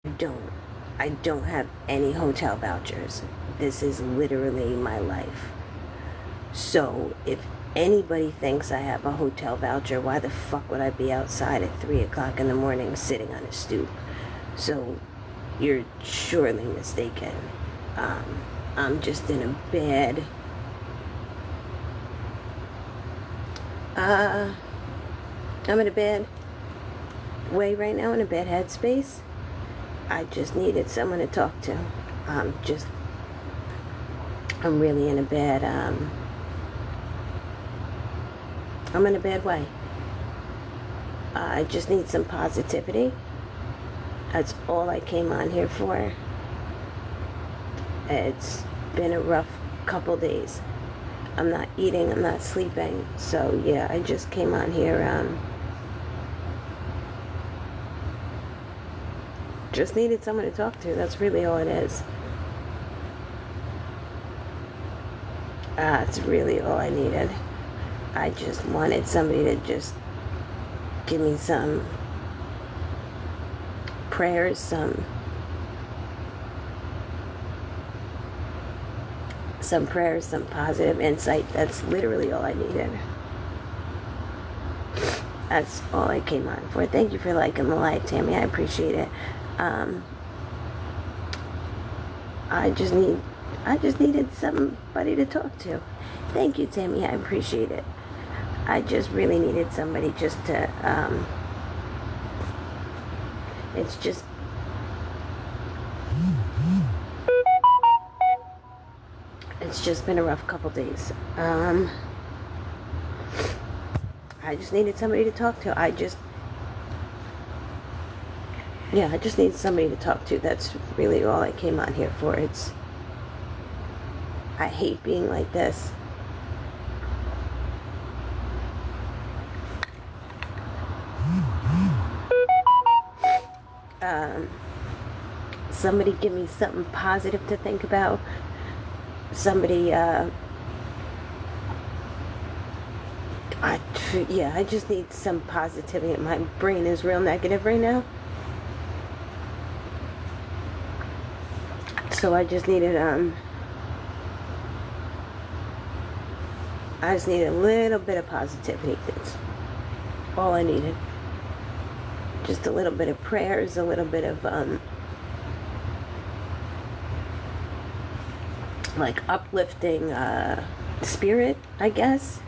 don't. I don't have any hotel vouchers. This is literally my life. So if anybody thinks I have a hotel voucher, why the fuck would I be outside at 3 o'clock in the morning sitting on a stoop? So you're surely mistaken. I'm just in a bad, I'm in a bad way right now, in a bad headspace. I just needed someone to talk to. I'm really in a bad, I'm in a bad way. I just need some positivity. That's all I came on here for. It's been a rough couple days. I'm not eating, I'm not sleeping. So yeah, I just came on here, just needed someone to talk to. That's really all it is. It's really all I needed. I just wanted somebody to just give me some prayers, some prayers, some positive insight. That's literally all I needed. That's all I came on for. Thank you for liking the live, Tammy. I appreciate it. I just needed somebody to talk to. Thank you, Tammy. I appreciate it. I just really needed somebody just to, it's just, been a rough couple days. I just needed somebody to talk to. I just need somebody to talk to. That's really all I came on here for. I hate being like this. Somebody give me something positive to think about. Somebody, I just need some positivity. My brain is real negative right now. So I just needed, a little bit of positivity. That's all I needed. Just a little bit of prayers, a little bit of, like uplifting, spirit, I guess.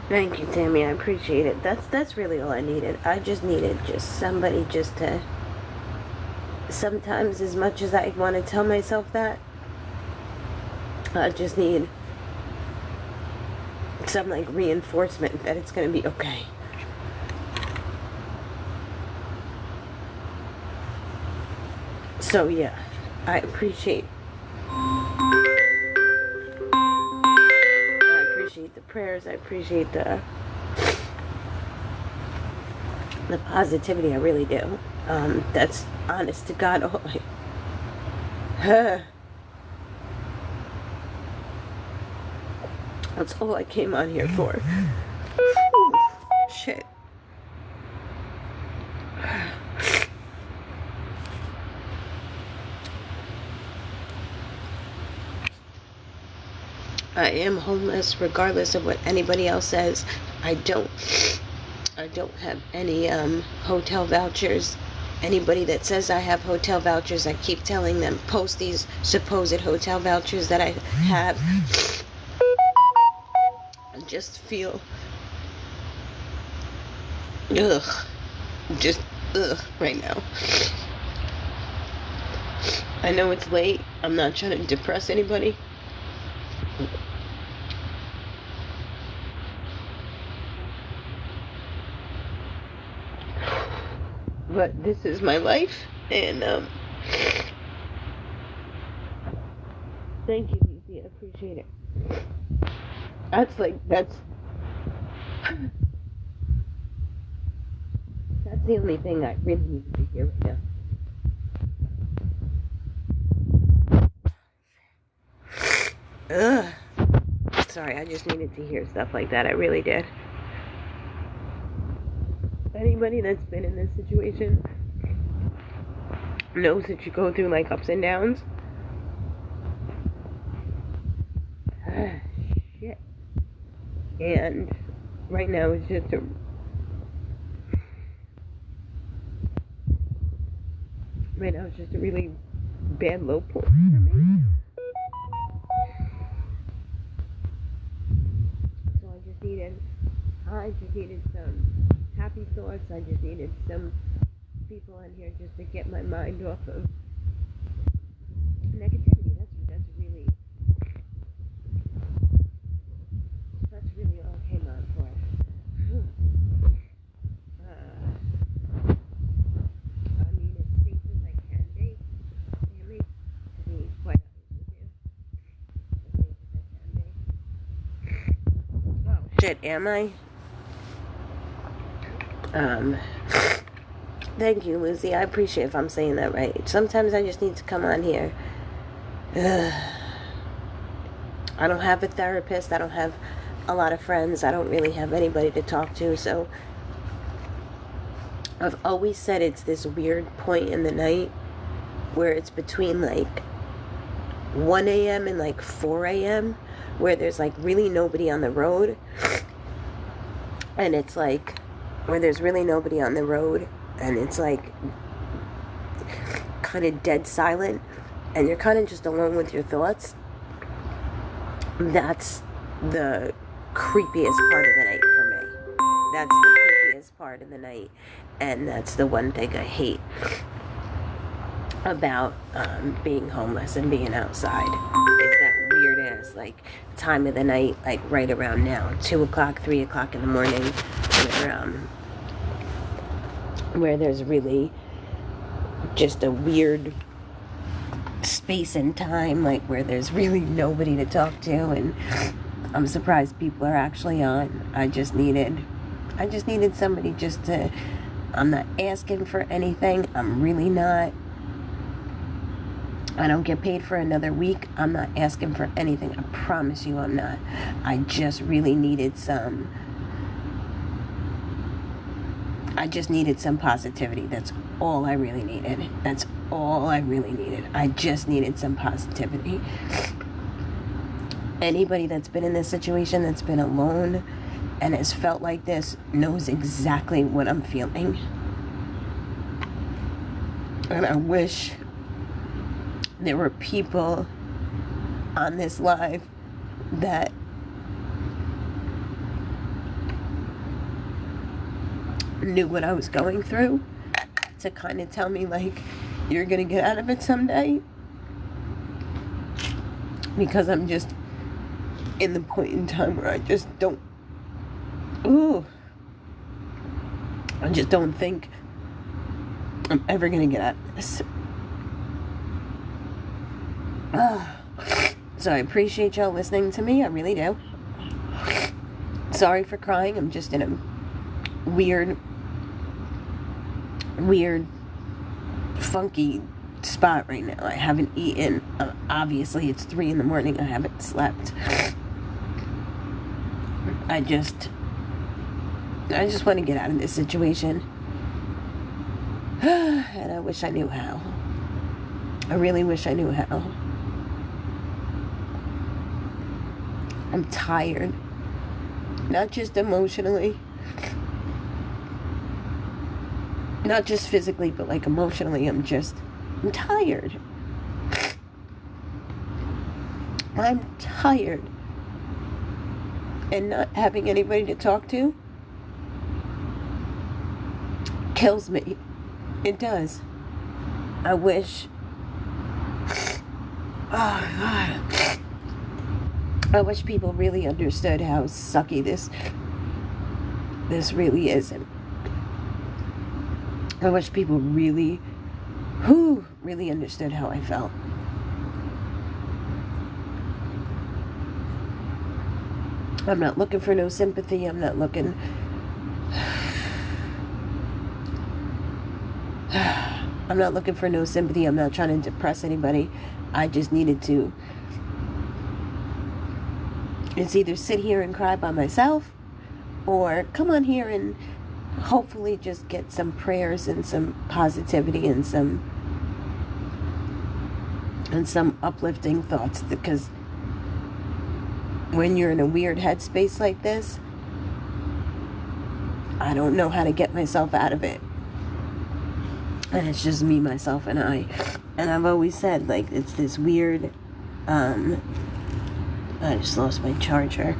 Thank you, Tammy. I appreciate it. That's really all I needed. I just needed somebody just to, sometimes as much as I want to tell myself that, I just need some like reinforcement that it's going to be okay. So yeah, I appreciate the prayers. I appreciate the positivity. I really do. That's honest to God all that's all I came on here for. Shit. I am homeless regardless of what anybody else says. I don't have any hotel vouchers. Anybody that says I have hotel vouchers, I keep telling them, post these supposed hotel vouchers that I have. I just feel right now. I know it's late. I'm not trying to depress anybody. But this is my life, and thank you, Lizzie. I appreciate it. That's the only thing I really need to hear right now. Ugh. Sorry, I just needed to hear stuff like that. I really did. Anybody that's been in this situation knows that you go through like ups and downs. Shit. And right now it's just a really bad low point for me. So I just needed some happy thoughts. I just needed some people on here just to get my mind off of negativity. That's really all I came on for. I mean, as safe as I can be, family, to be quite honest with you. As safe as I can be. Oh, shit, am I? Thank you, Lucy. I appreciate if I'm saying that right. Sometimes I just need to come on here. I don't have a therapist. I don't have a lot of friends. I don't really have anybody to talk to. So I've always said it's this weird point in the night where it's between like 1 a.m. and like 4 a.m. where there's like really nobody on the road. And it's like where there's really nobody on the road and it's like kind of dead silent and you're kind of just alone with your thoughts. That's the creepiest part of the night for me. That's the creepiest part of the night, and that's the one thing I hate about being homeless and being outside is that weird ass like time of the night, like right around now, 2 o'clock, 3 o'clock in the morning, where there's really just a weird space and time, like where there's really nobody to talk to, and I'm surprised people are actually on. I just needed somebody just to, I'm not asking for anything. I'm really not. I don't get paid for another week. I'm not asking for anything. I promise you I'm not. I just really needed some positivity. That's all I really needed. That's all I really needed. I just needed some positivity. Anybody that's been in this situation, that's been alone and has felt like this, knows exactly what I'm feeling. And I wish there were people on this live that knew what I was going through to kind of tell me, like, you're gonna get out of it someday. Because I'm just in the point in time where I just don't, I just don't think I'm ever gonna get out of this. So I appreciate y'all listening to me. I really do. Sorry for crying. I'm just in a weird, funky spot right now. I haven't eaten. Obviously, it's 3 in the morning. I haven't slept. I just want to get out of this situation. And I wish I knew how. I really wish I knew how. I'm tired. Not just emotionally. Not just physically, but like emotionally. I'm tired. I'm tired. And not having anybody to talk to kills me. It does. I wish. Oh, God. I wish people really understood how sucky this really is. And I wish people really understood how I felt. I'm not looking for no sympathy. I'm not looking. I'm not looking for no sympathy. I'm not trying to depress anybody. I just needed to It's either sit here and cry by myself, or come on here and hopefully just get some prayers and some positivity and some uplifting thoughts, because when you're in a weird headspace like this, I don't know how to get myself out of it. And it's just me, myself, and I. And I've always said, like, it's this weird, I just lost my charger.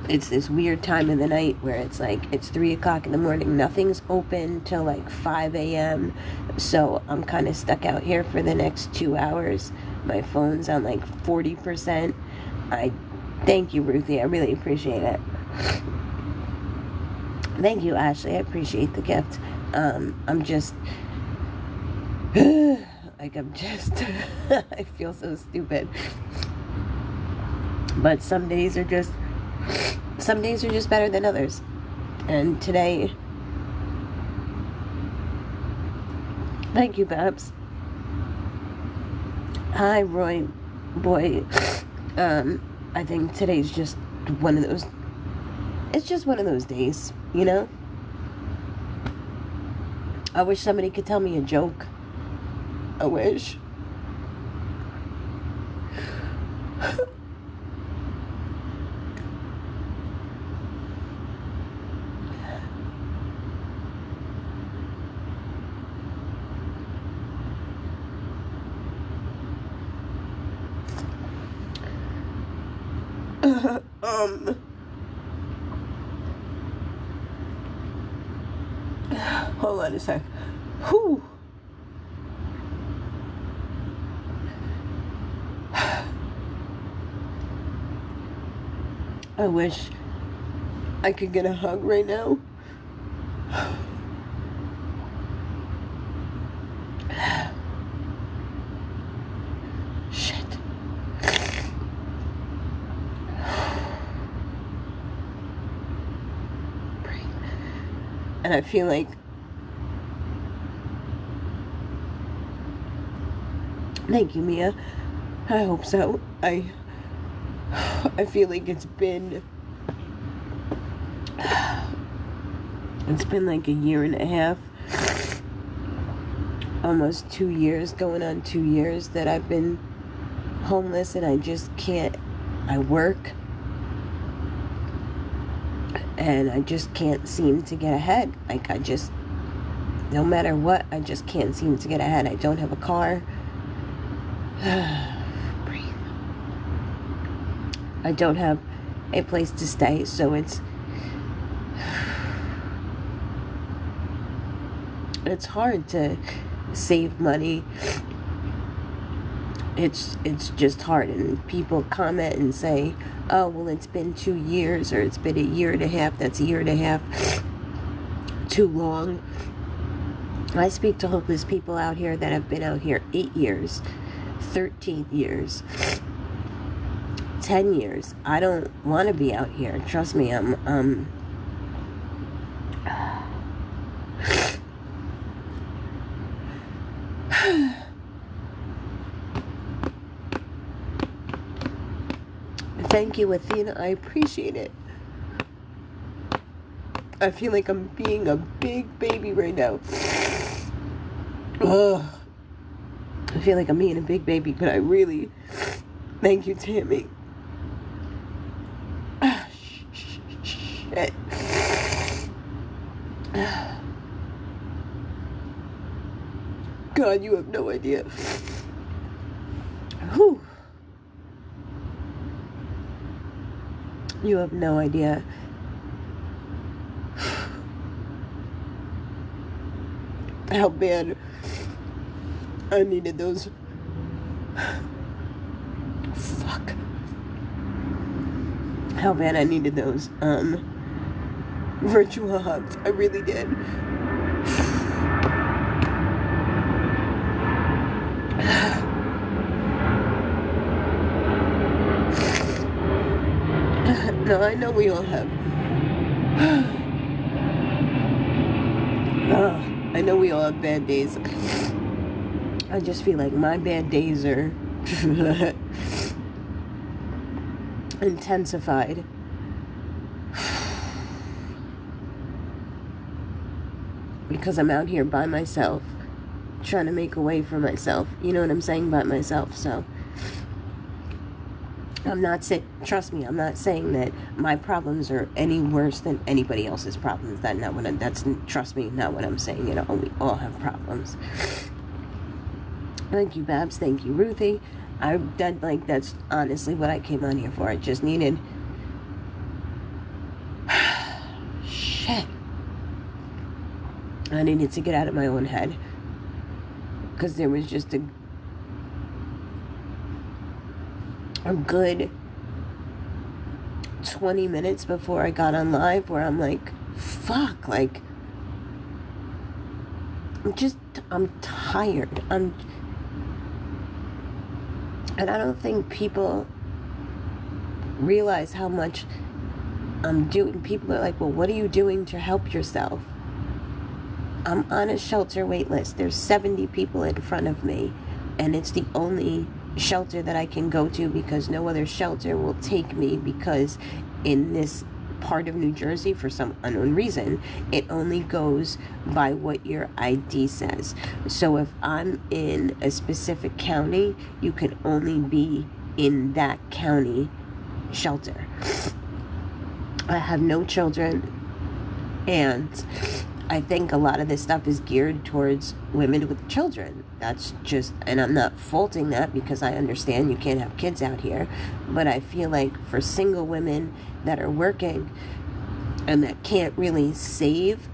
It's this weird time of the night where it's like, it's 3 o'clock in the morning. Nothing's open till like 5 a.m. So I'm kind of stuck out here for the next 2 hours. My phone's on like 40%. Thank you, Ruthie. I really appreciate it. Thank you, Ashley. I appreciate the gift. I'm just... I feel so stupid. But some days are just better than others. And today... Thank you, Babs. Hi, Roy. Boy. I think today's just one of those... It's just one of those days, you know? I wish somebody could tell me a joke. I wish. Hold on a sec. Whew. I wish I could get a hug right now. Shit. Breathe. And I feel like... Thank you, Mia. I hope so. I feel like it's been like a year and a half, almost 2 years, going on 2 years that I've been homeless, and I just can't. I work and I just can't seem to get ahead. Like, no matter what, I just can't seem to get ahead. I don't have a car. Breathe. I don't have a place to stay, so it's hard to save money. It's just hard, and people comment and say, oh, well, it's been 2 years, or it's been a year and a half. That's a year and a half too long. I speak to hopeless people out here that have been out here 8 years, 13 years, 10 years. I don't want to be out here. Trust me, Thank you, Athena. I appreciate it. I feel like I'm being a big baby right now. Ugh. I feel like I'm being a big baby, but I really... Thank you, Tammy. Shit. God, you have no idea. Whew. You have no idea how bad I needed those. Fuck. How bad I needed those virtual hugs. I really did. No, I know we all have. I know we all have bad days. I just feel like my bad days are intensified. Because I'm out here by myself, trying to make a way for myself. You know what I'm saying? By myself. So I'm not saying, trust me, I'm not saying that my problems are any worse than anybody else's problems. Trust me, not what I'm saying. You know, we all have problems. Thank you, Babs. Thank you, Ruthie. That's honestly what I came on here for. I just needed shit. I needed to get out of my own head. Because there was just a good 20 minutes before I got on live where I'm like, fuck, like, I'm tired. And I don't think people realize how much I'm doing. People are like, well, what are you doing to help yourself? I'm on a shelter wait list. There's 70 people in front of me, and it's the only shelter that I can go to because no other shelter will take me, because in this part of New Jersey, for some unknown reason, it only goes by what your ID says. So if I'm in a specific county, you can only be in that county shelter. I have no children, and I think a lot of this stuff is geared towards women with children. That's just, and I'm not faulting that because I understand you can't have kids out here, but I feel like for single women that are working and that can't really save,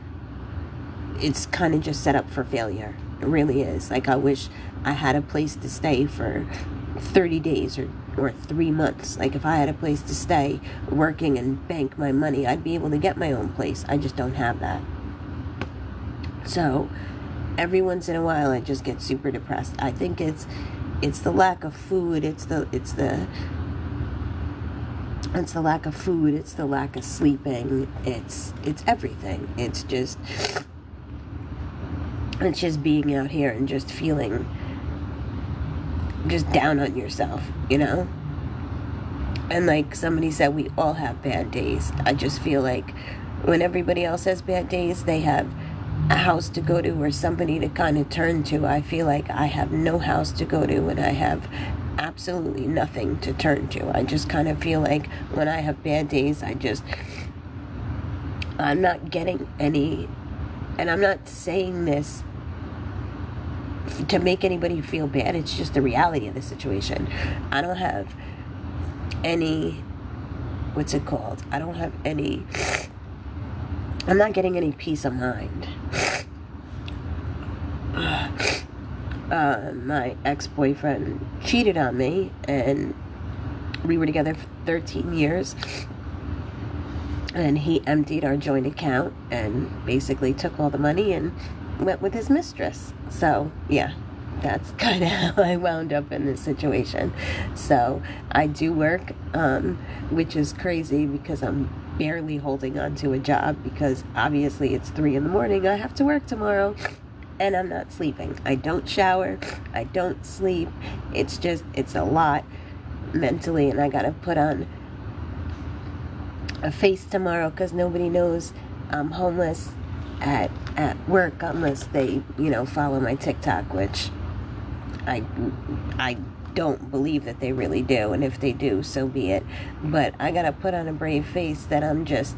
it's kind of just set up for failure. It really is. Like, I wish I had a place to stay for 30 days or 3 months. Like, if I had a place to stay working and bank my money, I'd be able to get my own place. I just don't have that. So every once in a while I just get super depressed. I think it's the lack of food, it's the lack of food, it's the lack of sleeping, it's everything. It's just being out here and just feeling just down on yourself, you know? And like somebody said, we all have bad days. I just feel like when everybody else has bad days, they have a house to go to or somebody to kind of turn to. I feel like I have no house to go to and I have absolutely nothing to turn to. I just kind of feel like when I have bad days, I'm not getting any, and I'm not saying this to make anybody feel bad. It's just the reality of the situation. I don't have any, I'm not getting any peace of mind. My ex-boyfriend cheated on me, and we were together for 13 years, and he emptied our joint account and basically took all the money and went with his mistress. So yeah, that's kind of how I wound up in this situation. So I do work, which is crazy because I'm barely holding on to a job, because obviously it's 3 a.m. I have to work tomorrow, and I'm not sleeping. I don't shower, I don't sleep. It's a lot mentally, and I gotta put on a face tomorrow because nobody knows I'm homeless at work unless they, follow my TikTok, which I don't believe that they really do, and if they do, so be it. But I gotta put on a brave face that I'm just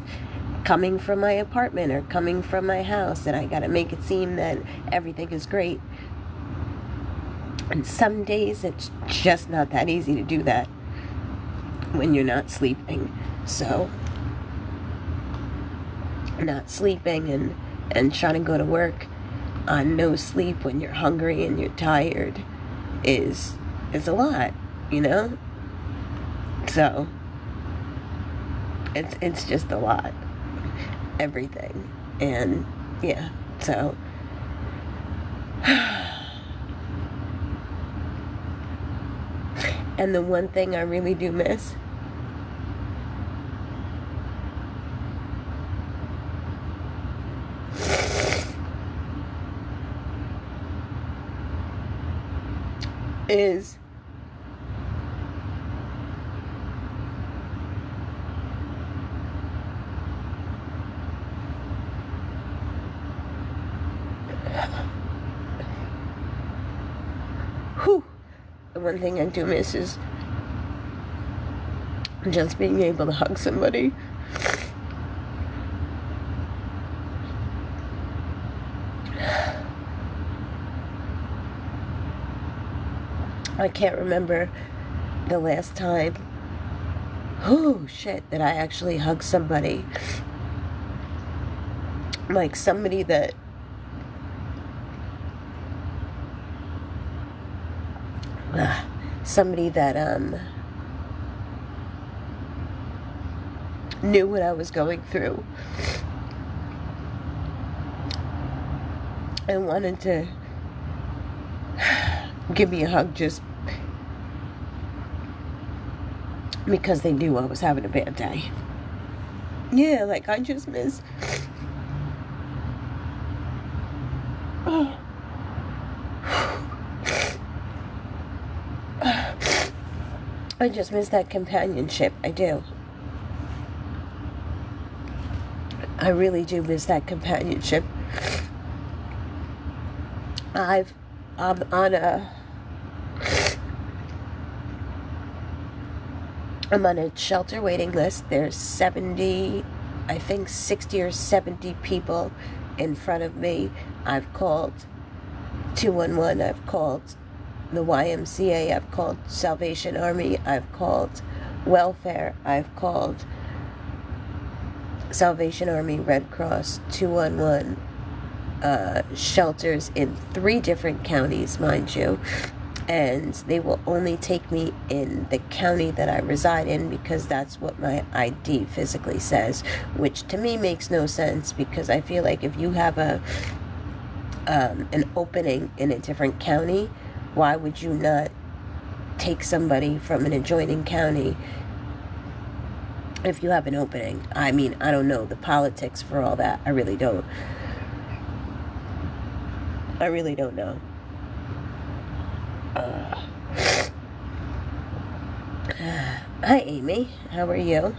coming from my apartment or coming from my house, and I gotta make it seem that everything is great. And some days it's just not that easy to do that when you're not sleeping. So not sleeping and trying to go to work on no sleep when you're hungry and you're tired is a lot, So it's just a lot, everything. And yeah, so and the one thing I really do miss is the one thing I do miss is just being able to hug somebody. I can't remember the last time, that I actually hugged somebody. Like somebody that knew what I was going through and wanted to give me a hug just because they knew I was having a bad day. Yeah, like I just miss I just miss that companionship. I do. I really do miss that companionship. I'm on a shelter waiting list. There's 60 or 70 people in front of me. I've called 211. I've called the YMCA. I've called Salvation Army. I've called welfare. I've called Salvation Army, Red Cross, 211, shelters in 3 different counties, mind you. And they will only take me in the county that I reside in because that's what my ID physically says, which to me makes no sense, because I feel like if you have an opening in a different county, why would you not take somebody from an adjoining county if you have an opening? I mean, I don't know the politics for all that. I really don't. I really don't know. Hi, Amy. How are you?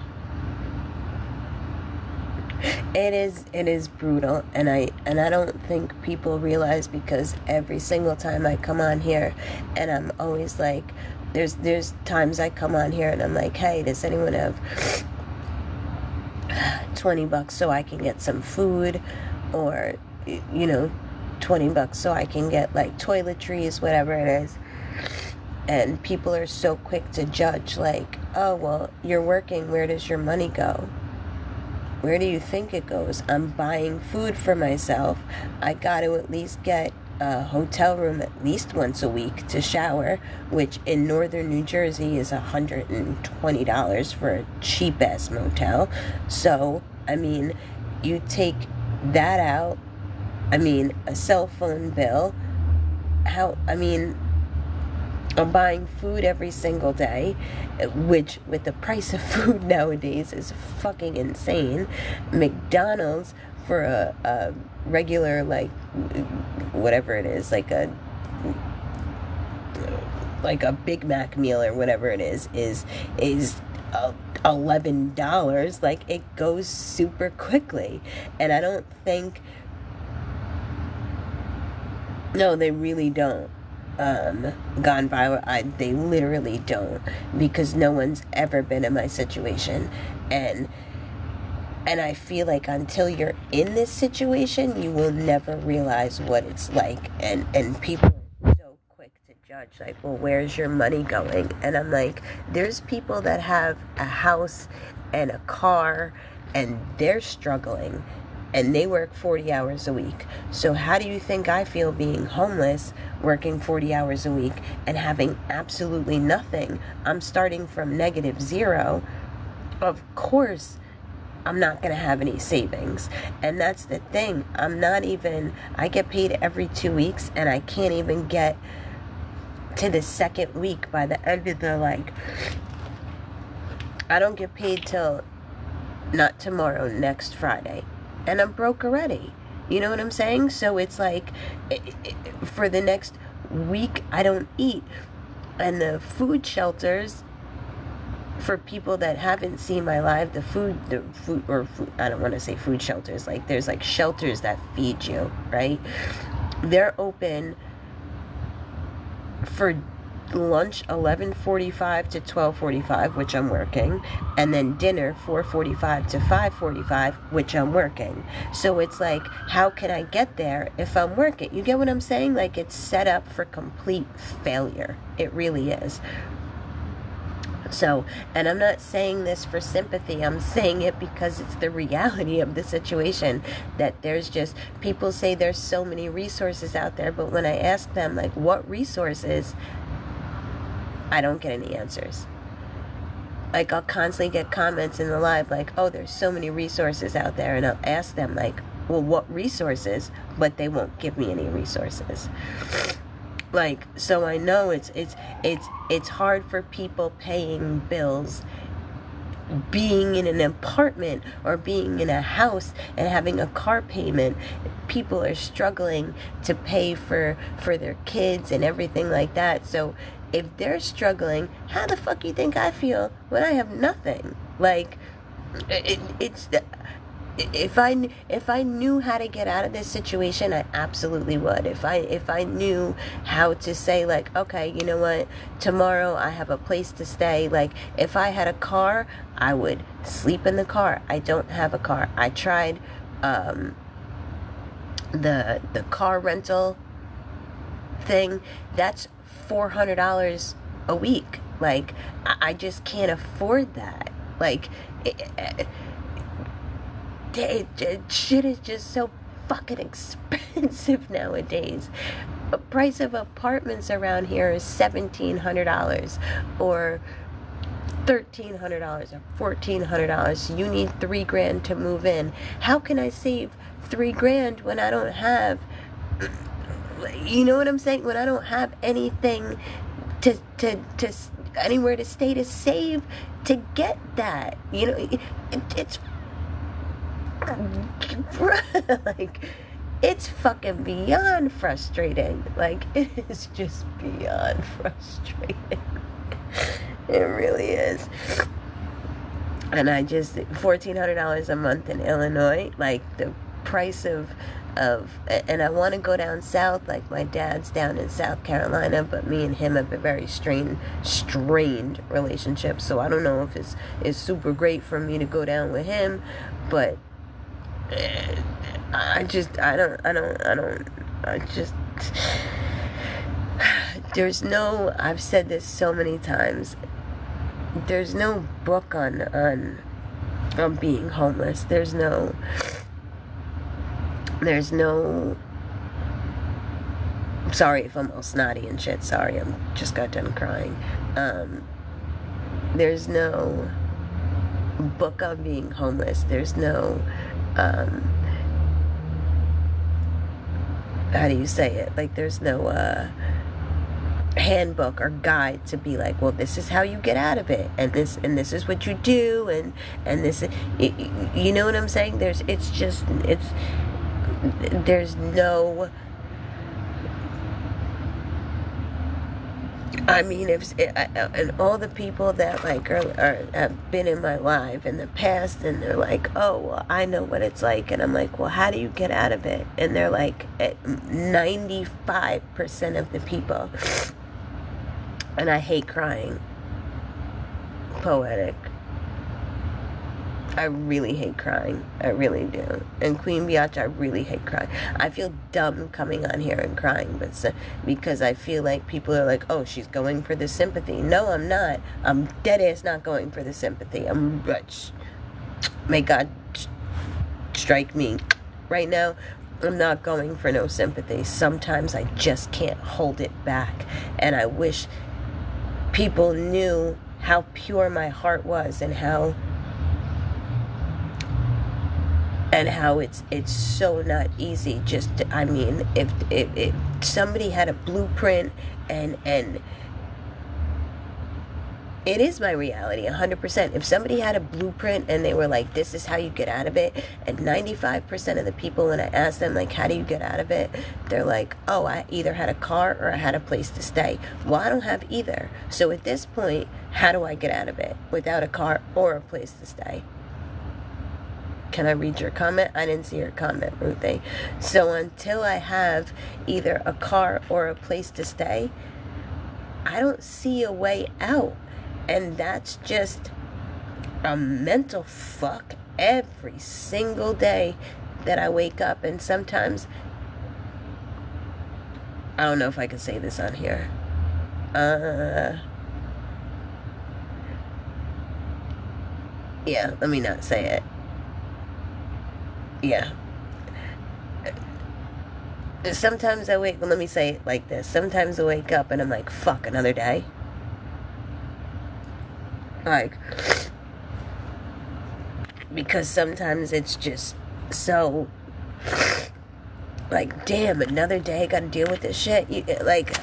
It is brutal, and I don't think people realize, because every single time I come on here, and I'm always like, there's times I come on here and I'm like, hey, does anyone have $20 so I can get some food, or $20 so I can get like toiletries, whatever it is. And people are so quick to judge, like, oh, well, you're working, where does your money go? Where do you think it goes? I'm buying food for myself. I got to at least get a hotel room at least once a week to shower, which in northern New Jersey is $120 for a cheap-ass motel. So, I mean, you take that out, a cell phone bill, I'm buying food every single day, which with the price of food nowadays is fucking insane. McDonald's for a regular, like, whatever it is, like a Big Mac meal or whatever it is $11. Like, it goes super quickly. And I don't think, no, they really don't. Gone viral. They literally don't, because no one's ever been in my situation, and I feel like until you're in this situation, you will never realize what it's like, and people are so quick to judge, like, well, where's your money going? And I'm like, there's people that have a house and a car, and they're struggling, and they work 40 hours a week. So how do you think I feel being homeless, working 40 hours a week, and having absolutely nothing? I'm starting from -0. Of course, I'm not going to have any savings. And that's the thing. I get paid every 2 weeks, and I can't even get to the second week by the end of I don't get paid till not tomorrow, next Friday. And I'm broke already. You know what I'm saying? So it's like, for the next week, I don't eat. And the food shelters, for people that haven't seen my live, I don't want to say food shelters. Like, there's like shelters that feed you, right? They're open for lunch 11:45 to 12:45, which I'm working, and then dinner 4:45 to 5:45, which I'm working. So it's like, how can I get there if I'm working? You get what I'm saying? Like, it's set up for complete failure. It really is. So, and I'm not saying this for sympathy, I'm saying it because it's the reality of the situation, that there's just, people say there's so many resources out there, but when I ask them, like, what resources, I don't get any answers. Like, I'll constantly get comments in the live, like, oh, there's so many resources out there, and I'll ask them, like, well, what resources? But they won't give me any resources. Like, so I know it's hard for people paying bills, being in an apartment or being in a house and having a car payment. People are struggling to pay for their kids and everything like that. So if they're struggling, how the fuck you think I feel when I have nothing? Like, if I knew how to get out of this situation, I absolutely would. If I knew how to say, like, okay, you know what, tomorrow I have a place to stay. Like, if I had a car, I would sleep in the car. I don't have a car. I tried the car rental thing. That's $400 a week. Like, I just can't afford that. Like, shit is just so fucking expensive nowadays. The price of apartments around here is $1,700 or $1,300 or $1,400. You need $3,000 to move in. How can I save $3,000 when I don't have, you know what I'm saying? When I don't have anything to anywhere to stay to save to get that. You know, it's like, it's fucking beyond frustrating. Like, it is just beyond frustrating. It really is. And I just, $1,400 a month in Illinois, like, the price of and I want to go down south. Like, my dad's down in South Carolina, but me and him have a very strained relationship, so I don't know if it's super great for me to go down with him, but there's no, I've said this so many times, there's no book on being homeless. There's no, sorry if I'm all snotty and shit, sorry, I'm just got done crying. There's no book on being homeless. There's no, how do you say it? Like, there's no, handbook or guide to be like, well, this is how you get out of it, and this is what you do, and this, you know what I'm saying? There's no, I mean, and all the people that, like, have been in my life in the past, and they're like, oh, well, I know what it's like, and I'm like, well, how do you get out of it? And they're like, at 95% of the people, and I hate crying, poetic, I really hate crying. I really do. And Queen Biatch, I really hate crying. I feel dumb coming on here and crying, but because I feel like people are like, oh, she's going for the sympathy. No, I'm not. I'm dead ass not going for the sympathy. May God strike me. Right now, I'm not going for no sympathy. Sometimes I just can't hold it back. And I wish people knew how pure my heart was, and how it's so not easy. Just to, I mean, if somebody had a blueprint, and it is my reality 100%. If somebody had a blueprint and they were like, this is how you get out of it, and 95% of the people, when I ask them, like, how do you get out of it, they're like, oh, I either had a car or I had a place to stay. Well, I don't have either. So at this point, how do I get out of it without a car or a place to stay? Can I read your comment? I didn't see your comment, Ruthie. So until I have either a car or a place to stay, I don't see a way out. And that's just a mental fuck every single day that I wake up. And sometimes, I don't know if I can say this on here. Yeah, let me not say it. Yeah. Sometimes I wake, well, let me say it like this. Sometimes I wake up and I'm like, fuck, another day. Like, because sometimes it's just so, like, damn, another day, gotta deal with this shit. Like,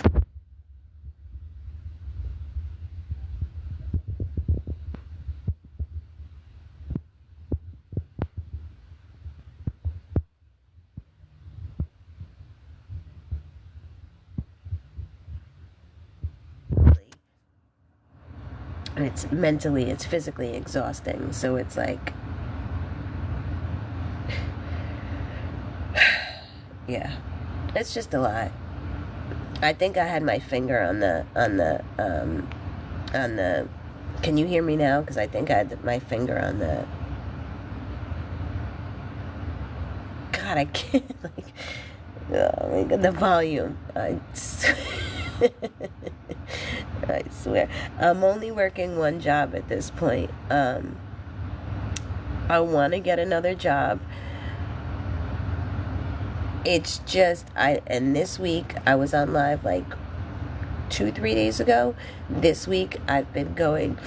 it's mentally, it's physically exhausting. So it's like, yeah, it's just a lot. I think I had my finger on the, can you hear me now? Because I think I had my finger on the, God, I can't, like, oh my God, the volume. I swear. I'm only working one job at this point. I want to get another job. It's just, and this week I was on live like 2-3 days ago. This week I've been going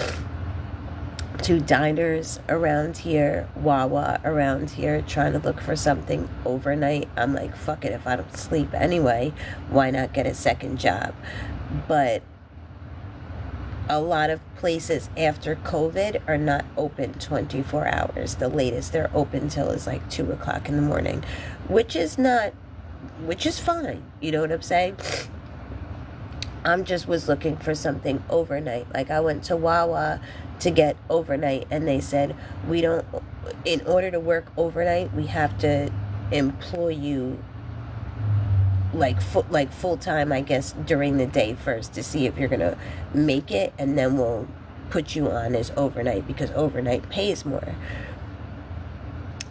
to diners around here, Wawa around here, trying to look for something overnight. I'm like, fuck it, if I don't sleep anyway, why not get a second job? But a lot of places after COVID are not open 24 hours. The latest they're open till is like 2 o'clock in the morning, which is fine. You know what I'm saying? I'm just was looking for something overnight. Like, I went to Wawa to get overnight, and they said, we don't, in order to work overnight, we have to employ you like full time, I guess, during the day first to see if you're gonna make it, and then we'll put you on as overnight, because overnight pays more.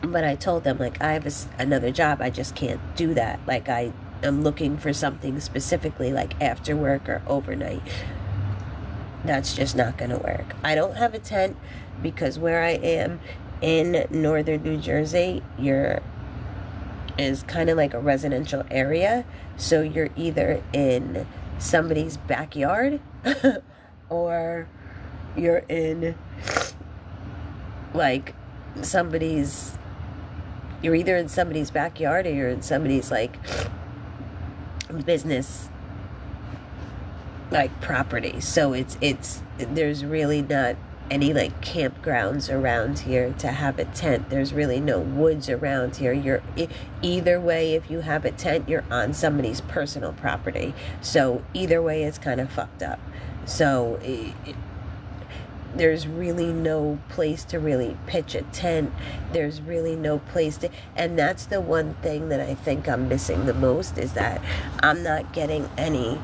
But I told them, like, I have another job, I just can't do that. Like, I am looking for something specifically like after work or overnight. That's just not gonna work. I don't have a tent because where I am in northern New Jersey, is kind of like a residential area, so you're either in somebody's backyard or you're in like you're either in somebody's backyard or you're in somebody's like business like property. So it's there's really not any like campgrounds around here to have a tent. There's really no woods around here. You're either way, if you have a tent, you're on somebody's personal property. So either way, it's kind of fucked up. So there's really no place to really pitch a tent. There's really no place to, and that's the one thing that I think I'm missing the most, is that I'm not getting any.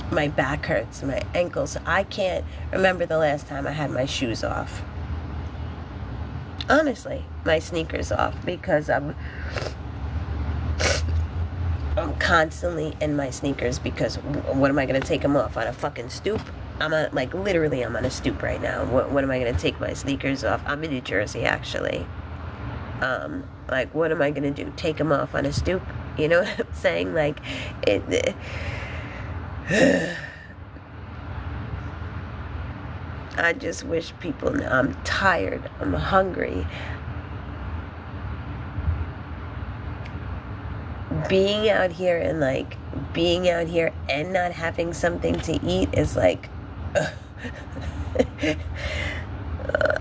My back hurts, my ankles. I can't remember the last time I had my shoes off. Honestly, my sneakers off, because I'm constantly in my sneakers, because what am I going to take them off? On a fucking stoop? Literally, I'm on a stoop right now. What am I going to take my sneakers off? I'm in New Jersey, actually. What am I going to do? Take them off on a stoop? You know what I'm saying? Like, I just wish people know. I'm tired. I'm hungry. Being out here and not having something to eat is like,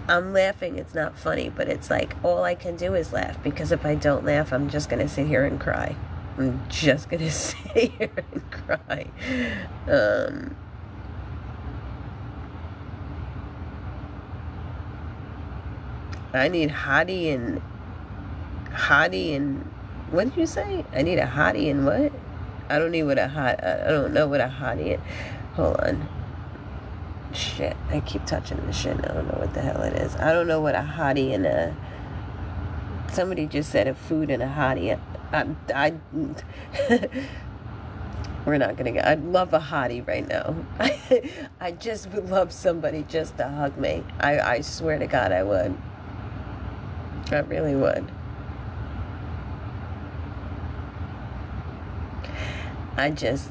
I'm laughing. It's not funny, but it's like all I can do is laugh, because if I don't laugh, I'm just going to sit here and cry. I'm just going to sit here and cry. I need hottie and what did you say? I need a hottie and what? I don't know what a hottie is. Hold on. Shit, I keep touching this shit. I don't know what the hell it is. I don't know what a hottie and a... Somebody just said a food and a hottie. We're not gonna get... I'd love a hottie right now. I just would love somebody just to hug me. I swear to God I would. I really would. I just...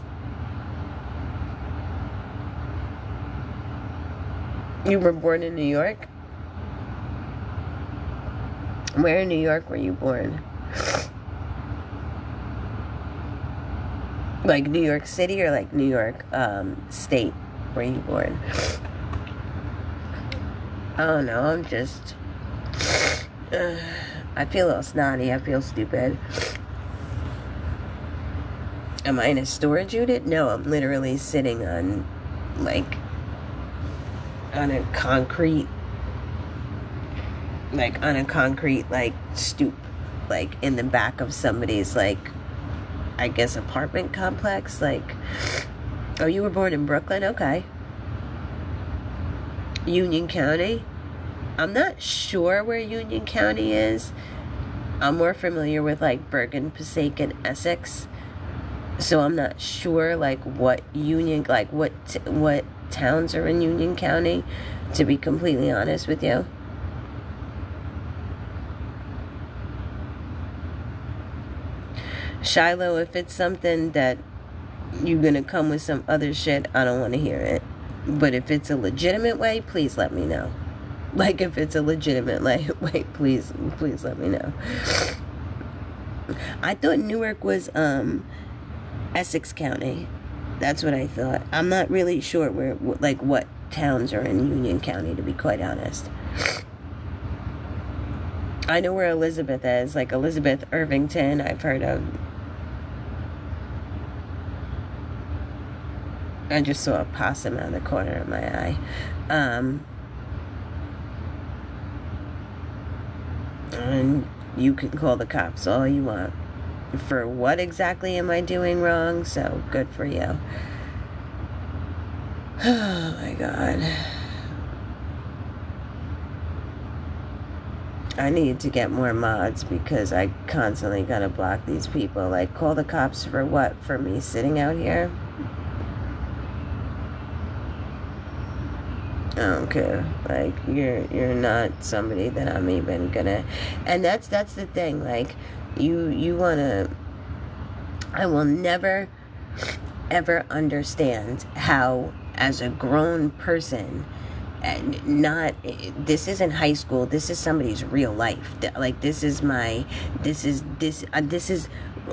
You were born in New York? Where in New York were you born? Like New York City or like New York State were you born? I don't know, I'm just... I feel a little snotty, I feel stupid. Am I in a storage unit? No, I'm literally sitting on, like... on a concrete, like, stoop, like, in the back of somebody's, like, I guess, apartment complex, like, oh, you were born in Brooklyn? Okay. Union County? I'm not sure where Union County is. I'm more familiar with, like, Bergen, Passaic, and Essex, so I'm not sure, like, what towns are in Union County, to be completely honest with you. Shiloh, if it's something that you're gonna come with some other shit, I don't want to hear it. But if it's a legitimate way, please let me know. Like, if it's a legitimate way, please let me know. I thought Newark was Essex County. That's what I thought. I'm not really sure where, like, what towns are in Union County, to be quite honest. I know where Elizabeth is, like Elizabeth, Irvington, I've heard of. I just saw a possum out of the corner of my eye. And you can call the cops all you want. For what exactly am I doing wrong? So, good for you. Oh my God. I need to get more mods because I constantly gotta block these people. Like, call the cops for what? For me sitting out here? I don't care. Like, you're not somebody that I'm even gonna... And that's the thing. Like, you wanna... I will never, ever understand how, as a grown person, and not... This isn't high school. This is somebody's real life. Like, this is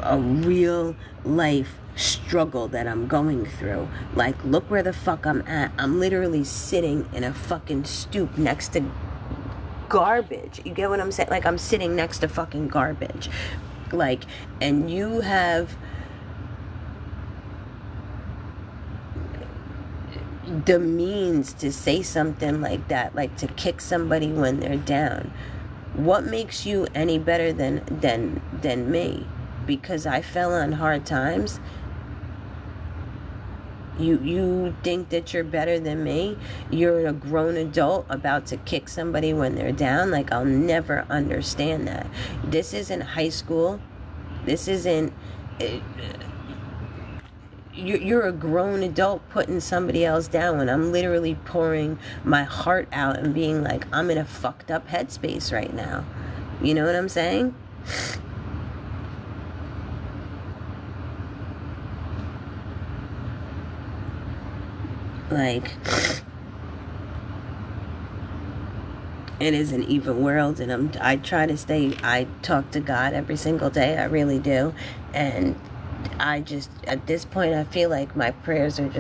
a real life struggle that I'm going through. Like, look where the fuck I'm at. I'm literally sitting in a fucking stoop next to garbage. You get what I'm saying? Like, I'm sitting next to fucking garbage. Like, and you have the means to say something like that, like to kick somebody when they're down. What makes you any better than me? Because I fell on hard times. You think that you're better than me? You're a grown adult about to kick somebody when they're down? Like, I'll never understand that. This isn't high school. This isn't... You're a grown adult putting somebody else down when I'm literally pouring my heart out and being like, I'm in a fucked up headspace right now. You know what I'm saying? Like, it is an evil world, and I try to stay... I talk to God every single day. I really do. And I just, at this point, I feel like my prayers are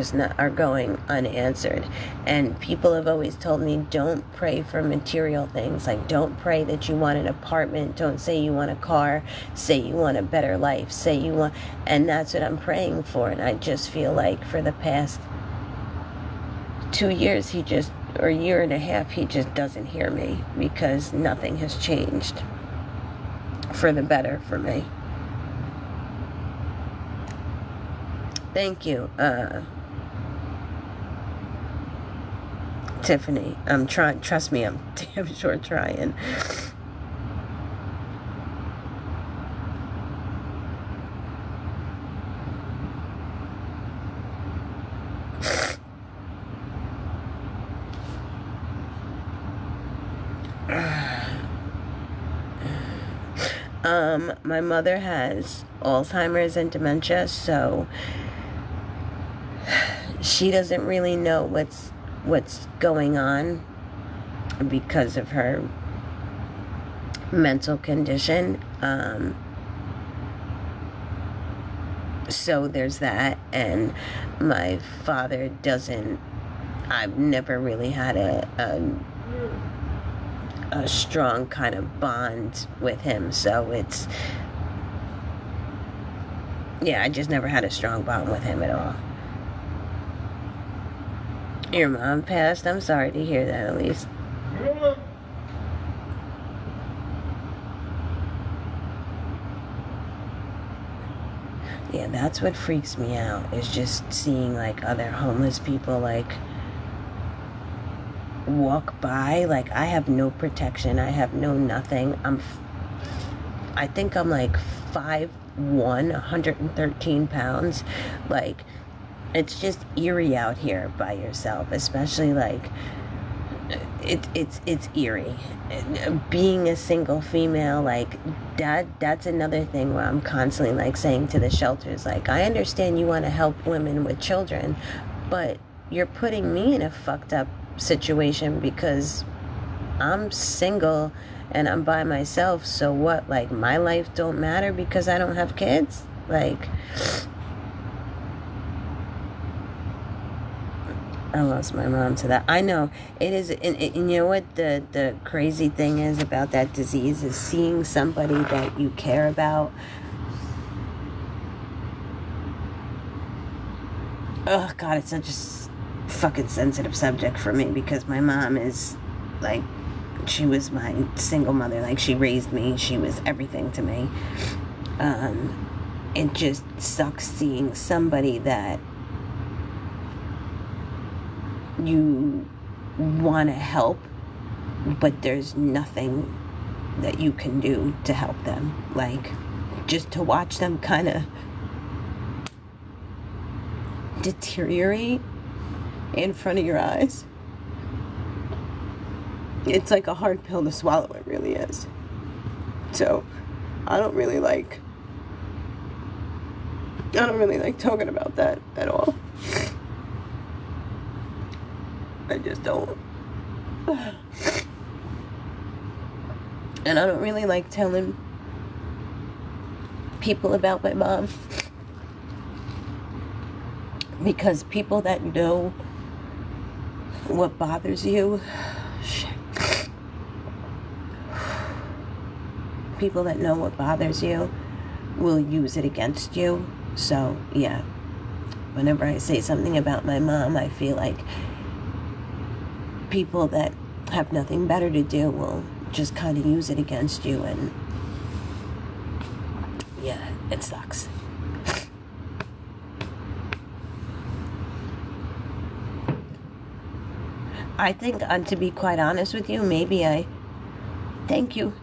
going unanswered. And people have always told me, don't pray for material things. Like, don't pray that you want an apartment. Don't say you want a car. Say you want a better life. Say you want... And that's what I'm praying for. And I just feel like for the past 2 years, or a year and a half, he just doesn't hear me, because nothing has changed for the better for me. Thank you. Tiffany, I'm trying. Trust me, I'm damn sure trying. My mother has Alzheimer's and dementia, so she doesn't really know what's going on because of her mental condition. So there's that, and my father doesn't. I've never really had a strong kind of bond with him, so it's, yeah, I just never had a strong bond with him at all. Your mom passed? I'm sorry to hear that, Elise. Yeah, that's what freaks me out, is just seeing, like, other homeless people, like, walk by. Like, I have no protection. I have no nothing. I think I'm, like, 5'1", 113 pounds. Like, it's just eerie out here by yourself, especially, like, it's eerie. Being a single female, like, that's another thing where I'm constantly, like, saying to the shelters, like, I understand you want to help women with children, but you're putting me in a fucked up situation because I'm single and I'm by myself. So what? Like, my life don't matter because I don't have kids? Like, I lost my mom to that. I know it is, and you know what the crazy thing is about that disease is seeing somebody that you care about. Oh God, it's such a fucking sensitive subject for me because my mom is, like, she was my single mother. Like, she raised me. She was everything to me. It just sucks seeing somebody that you want to help, but there's nothing that you can do to help them. Like, just to watch them kind of deteriorate in front of your eyes. It's like a hard pill to swallow, it really is. So, I don't really like talking about that at all. I just don't. And I don't really like telling people about my mom, because people that know what bothers you, people that know what bothers you will use it against you. So, yeah, whenever I say something about my mom, I feel like people that have nothing better to do will just kind of use it against you, and yeah, it sucks. I think, to be quite honest with you, maybe thank you.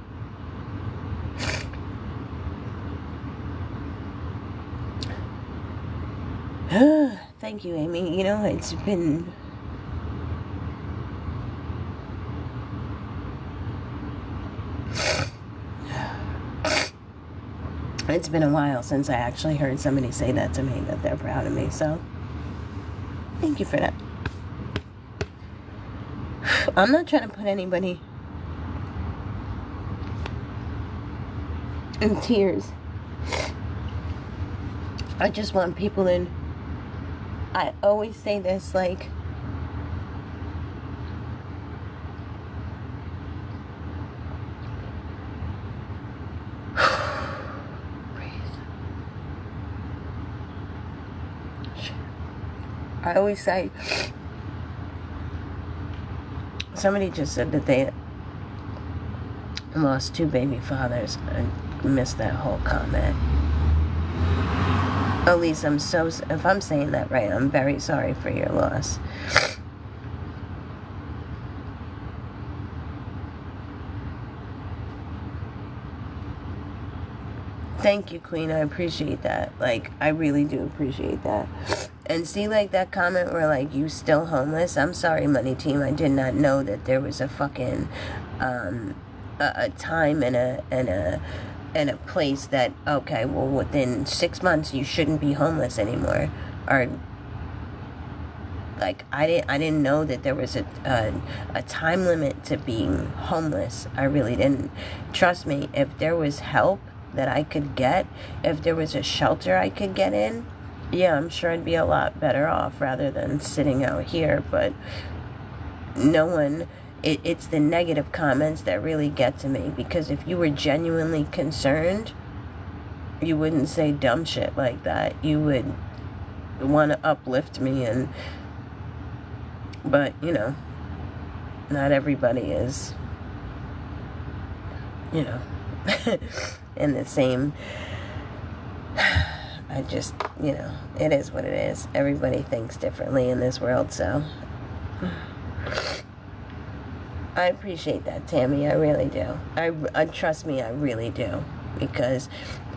Thank you, Amy. You know, it's been a while since I actually heard somebody say that to me, that they're proud of me. So, thank you for that. I'm not trying to put anybody in tears. I just want people in. I always say this, like, I always say, somebody just said that they lost 2 baby fathers. I missed that whole comment. Elise, if I'm saying that right, I'm very sorry for your loss. Thank you, Queen. I appreciate that. Like, I really do appreciate that. And see, like, that comment where, like, you still homeless? I'm sorry, Money Team. I did not know that there was a fucking, a time and a place that, okay, well, within 6 months, you shouldn't be homeless anymore. Or, like, I didn't know that there was a time limit to being homeless. I really didn't. Trust me, if there was help that I could get, if there was a shelter I could get in, yeah, I'm sure I'd be a lot better off rather than sitting out here. But no one, it's the negative comments that really get to me, because if you were genuinely concerned, you wouldn't say dumb shit like that. You would want to uplift me, but you know, not everybody is, you know, in the same. I just, you know, it is what it is. Everybody thinks differently in this world, so I appreciate that, Tammy. I really do. I trust me, I really do, because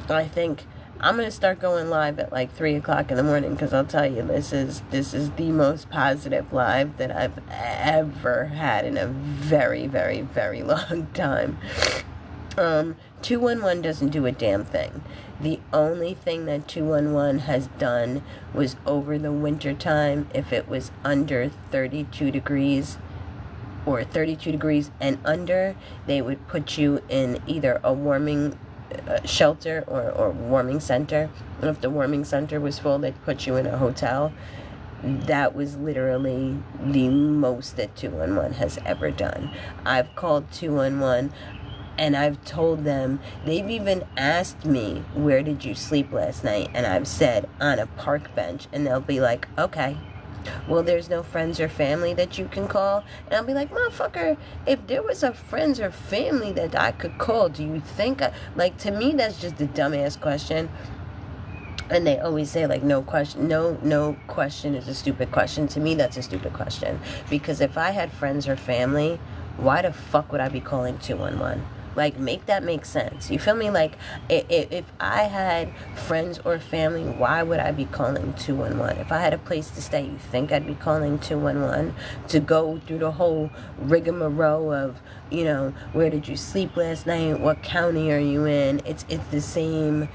I think I'm gonna start going live at like 3 o'clock in the morning, because I'll tell you, this is the most positive live that I've ever had in a very, very, very long time. 211 doesn't do a damn thing. The only thing that 211 has done was over the winter time, if it was under 32 degrees or 32 degrees and under, they would put you in either a warming shelter or warming center. And if the warming center was full, they'd put you in a hotel. That was literally the most that 211 has ever done. I've called 211 and I've told them, they've even asked me, where did you sleep last night? And I've said, on a park bench. And they'll be like, okay, well, there's no friends or family that you can call? And I'll be like, motherfucker, if there was a friends or family that I could call, do you think like, to me, that's just a dumbass question. And they always say, like, no question is a stupid question. To me, that's a stupid question. Because if I had friends or family, why the fuck would I be calling 211? Like, make that make sense. You feel me? Like, if I had friends or family, why would I be calling 211? If I had a place to stay, you think I'd be calling 211 to go through the whole rigmarole of, you know, where did you sleep last night? What county are you in? It's the same.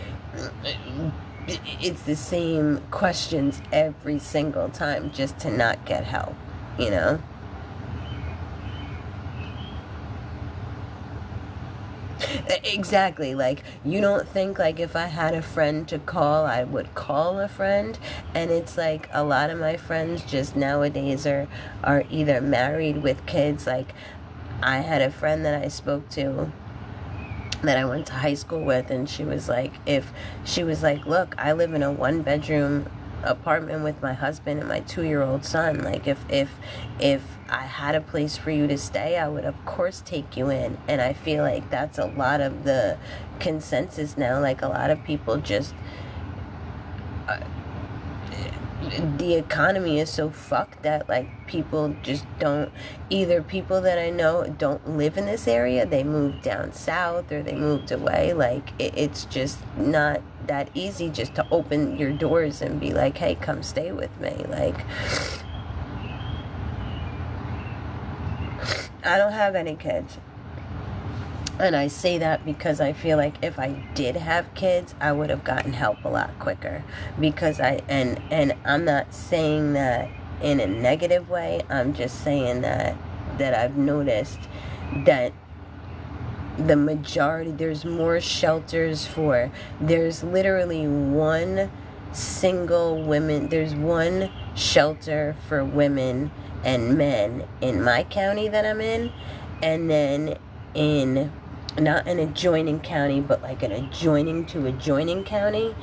It's the same questions every single time, just to not get help, you know? Exactly. Like, you don't think, like, if I had a friend to call, I would call a friend? And it's like, a lot of my friends just nowadays are either married with kids. Like, I had a friend that I spoke to that I went to high school with, and she was like, look, I live in a 1-bedroom apartment with my husband and my 2-year-old son. Like, if I had a place for you to stay, I would of course take you in. And I feel like that's a lot of the consensus now. Like, a lot of people just the economy is so fucked that, like, people just don't, either people that I know don't live in this area, they moved down south or they moved away. Like, it's just not that easy just to open your doors and be like, hey, come stay with me. Like, I don't have any kids. And I say that because I feel like if I did have kids, I would have gotten help a lot quicker. Because and I'm not saying that in a negative way. I'm just saying that I've noticed that the majority, there's more shelters for, there's literally one shelter for women and men in my county that I'm in. And then in, not an adjoining county, but like an adjoining to adjoining county,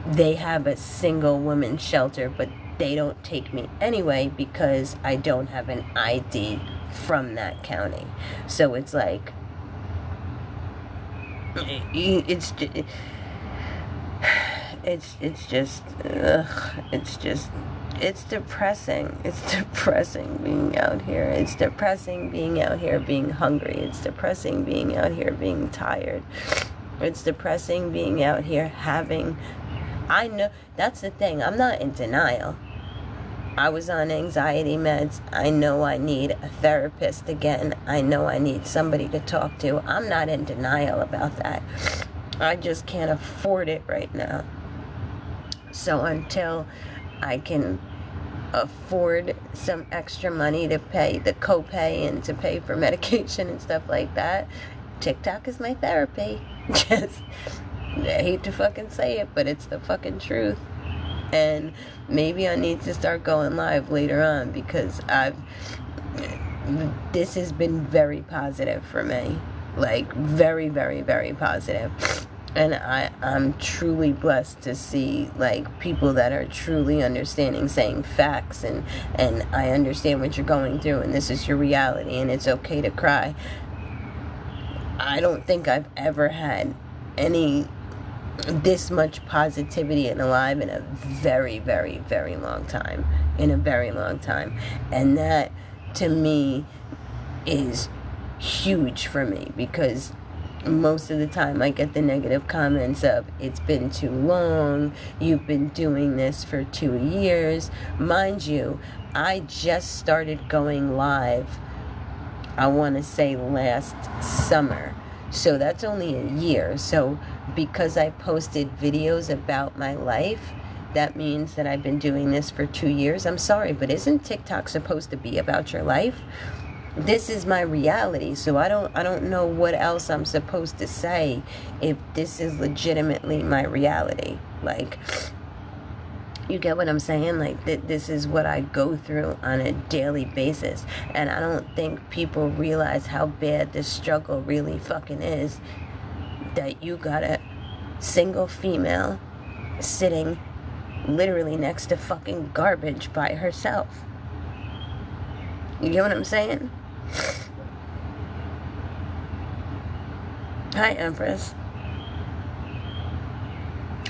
they have a single woman shelter, but they don't take me anyway because I don't have an ID from that county. So it's like, it's depressing. It's depressing being out here. It's depressing being out here being hungry. It's depressing being out here being tired. It's depressing being out here I know, that's the thing. I'm not in denial. I was on anxiety meds. I know I need a therapist again. I know I need somebody to talk to. I'm not in denial about that. I just can't afford it right now. So until I can afford some extra money to pay the copay and to pay for medication and stuff like that, TikTok is my therapy. Just, I hate to fucking say it, but it's the fucking truth. And maybe I need to start going live later on, because this has been very positive for me. Like, very, very, very positive. And I'm truly blessed to see, like, people that are truly understanding, saying facts, and I understand what you're going through, and this is your reality, and it's okay to cry. I don't think I've ever had this much positivity in alive in a very, very, very long time. In a very long time. And that, to me, is huge for me, because most of the time I get the negative comments of, it's been too long, you've been doing this for 2 years. Mind you, I just started going live, I want to say last summer. So that's only a year. So because I posted videos about my life, that means that I've been doing this for 2 years. I'm sorry, but isn't TikTok supposed to be about your life? This is my reality, so I don't know what else I'm supposed to say if this is legitimately my reality. Like, you get what I'm saying? Like, this is what I go through on a daily basis. And I don't think people realize how bad this struggle really fucking is. That you got a single female sitting literally next to fucking garbage by herself. You get what I'm saying? Hi, Empress.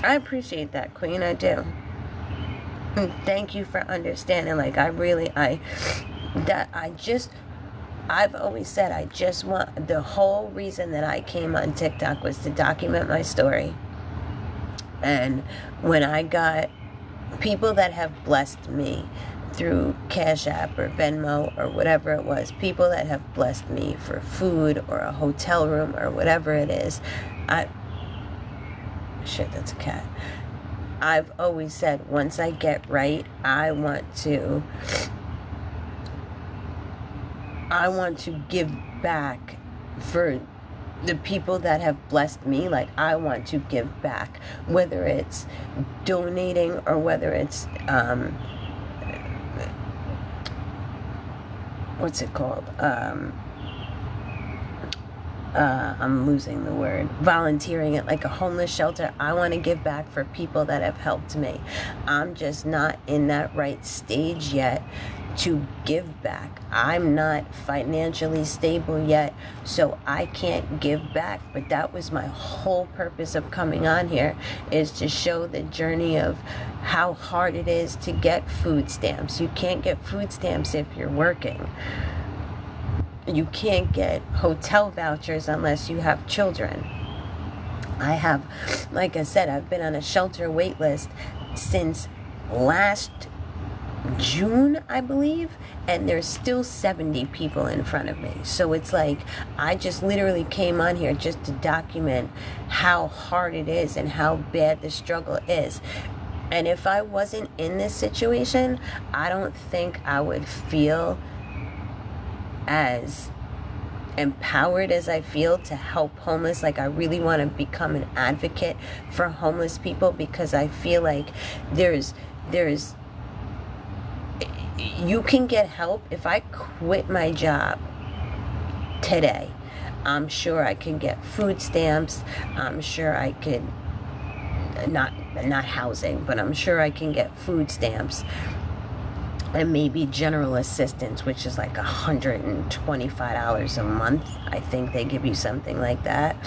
I appreciate that, Queen. I do. And thank you for understanding. Like, I've always said I just want, the whole reason that I came on TikTok was to document my story. And when I got people that have blessed me through Cash App or Venmo or whatever it was, people that have blessed me for food or a hotel room or whatever it is, shit, that's a cat. I've always said, once I get right, I want to give back for the people that have blessed me. Like, I want to give back, whether it's donating or whether it's what's it called? I'm losing the word. Volunteering at like a homeless shelter. I want to give back for people that have helped me. I'm just not in that right stage yet to give back. I'm not financially stable yet, so I can't give back. But that was my whole purpose of coming on here, is to show the journey of how hard it is to get food stamps. You can't get food stamps if you're working. You can't get hotel vouchers unless you have children. I have, like I said, I've been on a shelter wait list since last June, I believe, and there's still 70 people in front of me. So it's like, I just literally came on here just to document how hard it is and how bad the struggle is. And if I wasn't in this situation, I don't think I would feel as empowered as I feel to help homeless. Like, I really want to become an advocate for homeless people, because I feel like there's you can get help. If I quit my job today, I'm sure I can get food stamps. I'm sure I could, not housing, but I'm sure I can get food stamps and maybe general assistance, which is like $125 a month. I think they give you something like that.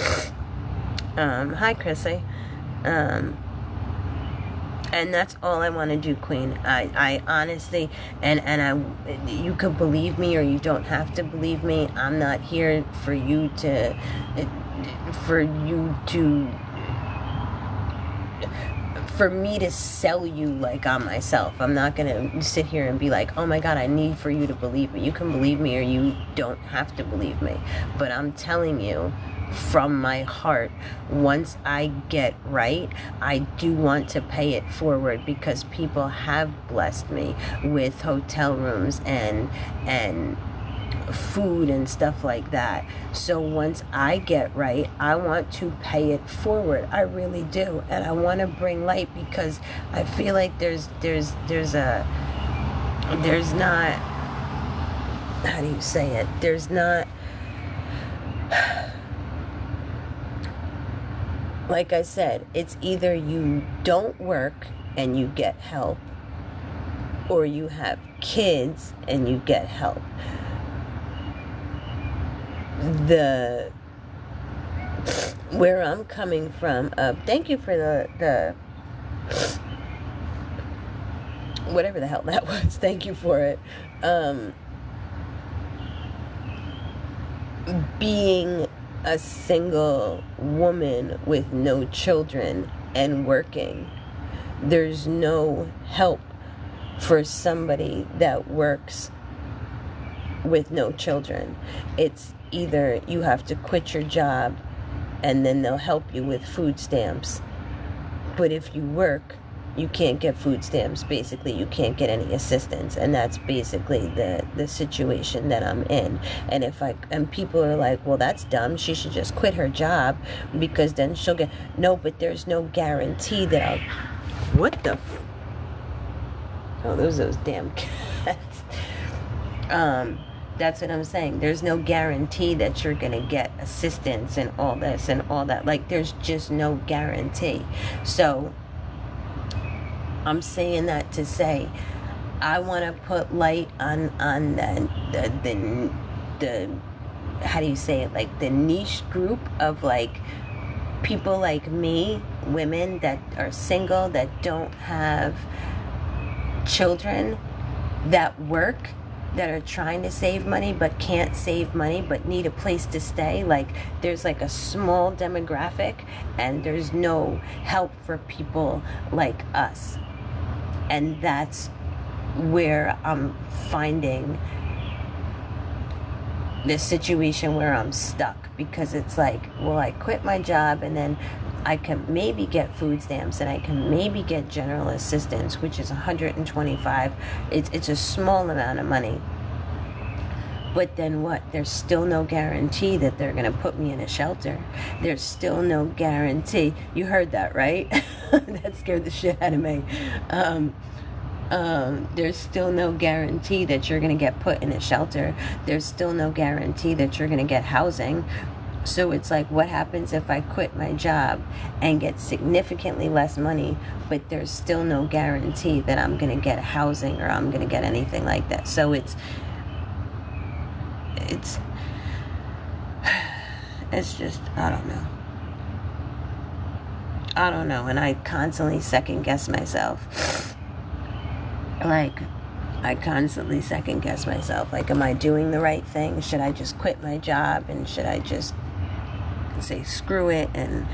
Hi, Chrissy. And that's all I want to do, Queen. I honestly, you could believe me or you don't have to believe me. I'm not here for you to, for you to, for me to sell you like I'm myself. I'm not gonna sit here and be like, oh my God, I need for you to believe me. You can believe me or you don't have to believe me. But I'm telling you from my heart, once I get right, I do want to pay it forward, because people have blessed me with hotel rooms and food and stuff like that. So once I get right, I want to pay it forward. I really do. And I want to bring light, because I feel like there's not, how do you say it? There's not, like I said, it's either you don't work and you get help, or you have kids and you get help. Where I'm coming from, thank you for the whatever the hell that was, thank you for it. Being a single woman with no children and working, there's no help for somebody that works with no children. It's either you have to quit your job and then they'll help you with food stamps. But if you work, you can't get food stamps. Basically, you can't get any assistance. And that's basically the situation that I'm in. And people are like, well, that's dumb. She should just quit her job, because then she'll get... No, but there's no guarantee that I'll... What the... Oh, those damn cats. That's what I'm saying. There's no guarantee that you're going to get assistance and all this and all that. Like, there's just no guarantee. So, I'm saying that to say, I want to put light on the how do you say it? Like, the niche group of, like, people like me, women that are single, that don't have children, that work, that are trying to save money but can't save money but need a place to stay. Like, there's like a small demographic, and there's no help for people like us. And that's where I'm finding this situation where I'm stuck, because it's like, well, I quit my job and then I can maybe get food stamps and I can maybe get general assistance, which is $125. It's a small amount of money. But then what? There's still no guarantee that they're going to put me in a shelter. There's still no guarantee. You heard that, right? That scared the shit out of me. There's still no guarantee that you're going to get put in a shelter. There's still no guarantee that you're going to get housing. So it's like, what happens if I quit my job and get significantly less money, but there's still no guarantee that I'm going to get housing or I'm going to get anything like that. So it's just, I don't know. And I constantly second guess myself. Like, I constantly second guess myself. Like, am I doing the right thing? Should I just quit my job, and should I just say screw it and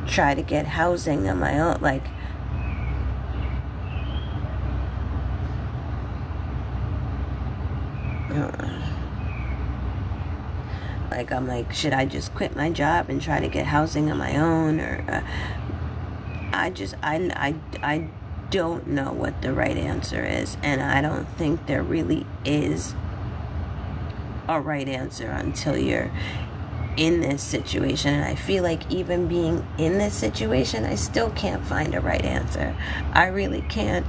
try to get housing on my own? Like, I'm like, should I just quit my job and try to get housing on my own? Or I don't know what the right answer is, and I don't think there really is a right answer until you're in this situation. And I feel like even being in this situation, I still can't find a right answer. I really can't,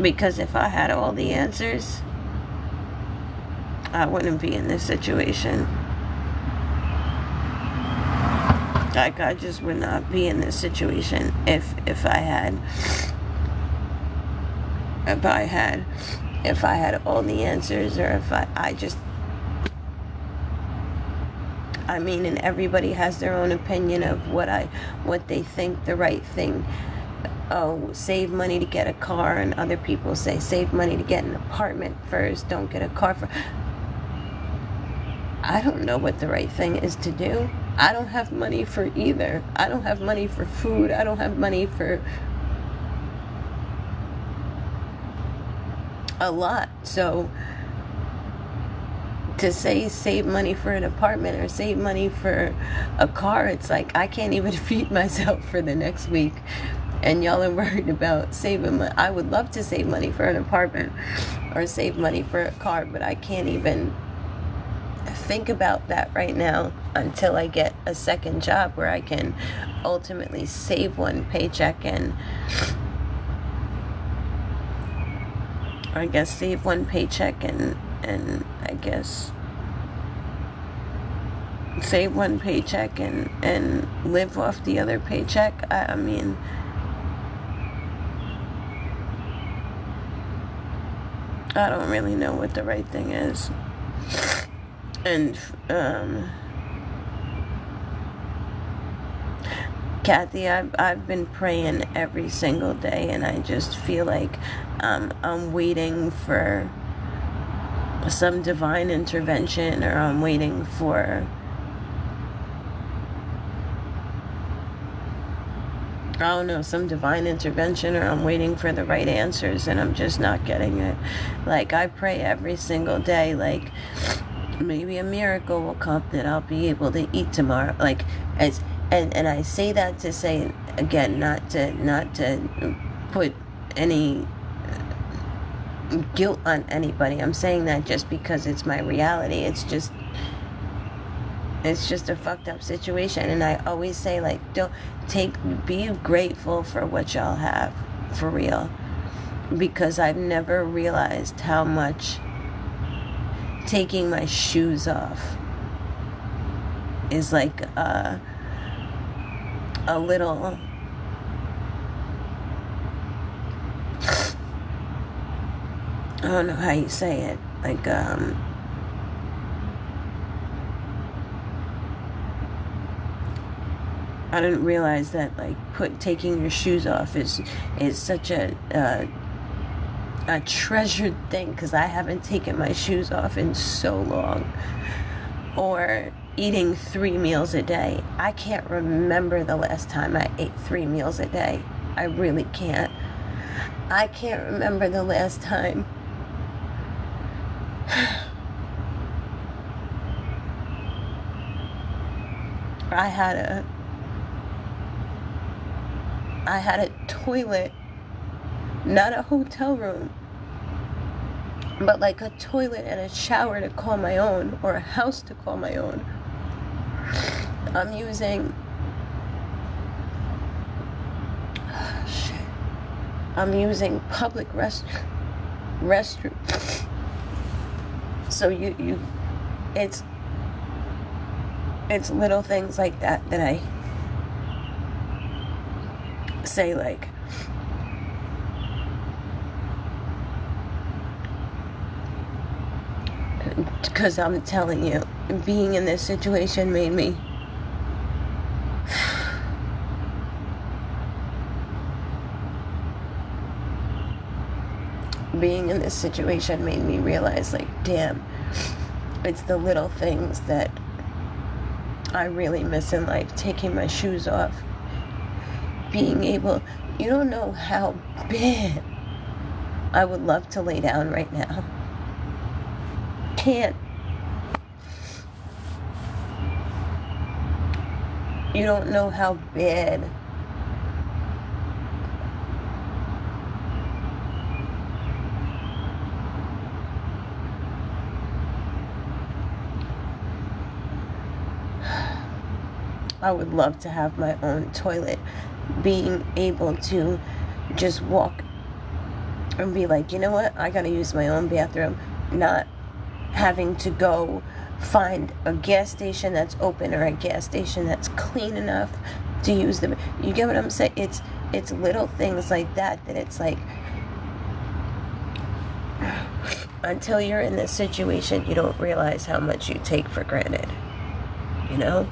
because if I had all the answers, I wouldn't be in this situation. Like, I just would not be in this situation if I had all the answers, or if I mean, and everybody has their own opinion of what they think the right thing. Oh, save money to get a car, and other people say save money to get an apartment first, don't get a car first. I don't know what the right thing is to do. I don't have money for either. I don't have money for food. I don't have money for a lot. So to say save money for an apartment or save money for a car, it's like I can't even feed myself for the next week. And y'all are worried about saving money. I would love to save money for an apartment or save money for a car, but I can't even think about that right now until I get a second job where I can ultimately save one paycheck and I guess save one paycheck and I guess save one paycheck and live off the other paycheck. I mean, I don't really know what the right thing is. And Kathy, I've been praying every single day, and I just feel like I'm waiting for some divine intervention, or I'm waiting for I don't know, some divine intervention, or I'm waiting for the right answers and I'm just not getting it. Like, I pray every single day, like maybe a miracle will come that I'll be able to eat tomorrow. Like, and I say that to say, again, not to put any guilt on anybody. I'm saying that just because it's my reality. It's just a fucked up situation. And I always say, like, be grateful for what y'all have, for real. Because I've never realized how much taking my shoes off is like a little, I don't know how you say it, like I didn't realize that, like, taking your shoes off is such a treasured thing, because I haven't taken my shoes off in so long. Or eating 3 meals a day. I can't remember the last time I ate 3 meals a day. I really can't. I can't remember the last time I had a toilet, not a hotel room, but like a toilet and a shower to call my own, or a house to call my own. I'm using public restroom. So it's little things like that I say, like, because I'm telling you, being in this situation made me realize, like, damn, it's the little things that I really miss in life. Taking my shoes off, being able, you don't know how bad I would love to lay down right now. Can't. You don't know how bad I would love to have my own toilet. Being able to just walk and be like, you know what, I gotta use my own bathroom. Not having to go find a gas station that's open, or a gas station that's clean enough to use them. You get what I'm saying? It's little things like that it's like, until you're in this situation, you don't realize how much you take for granted. You know?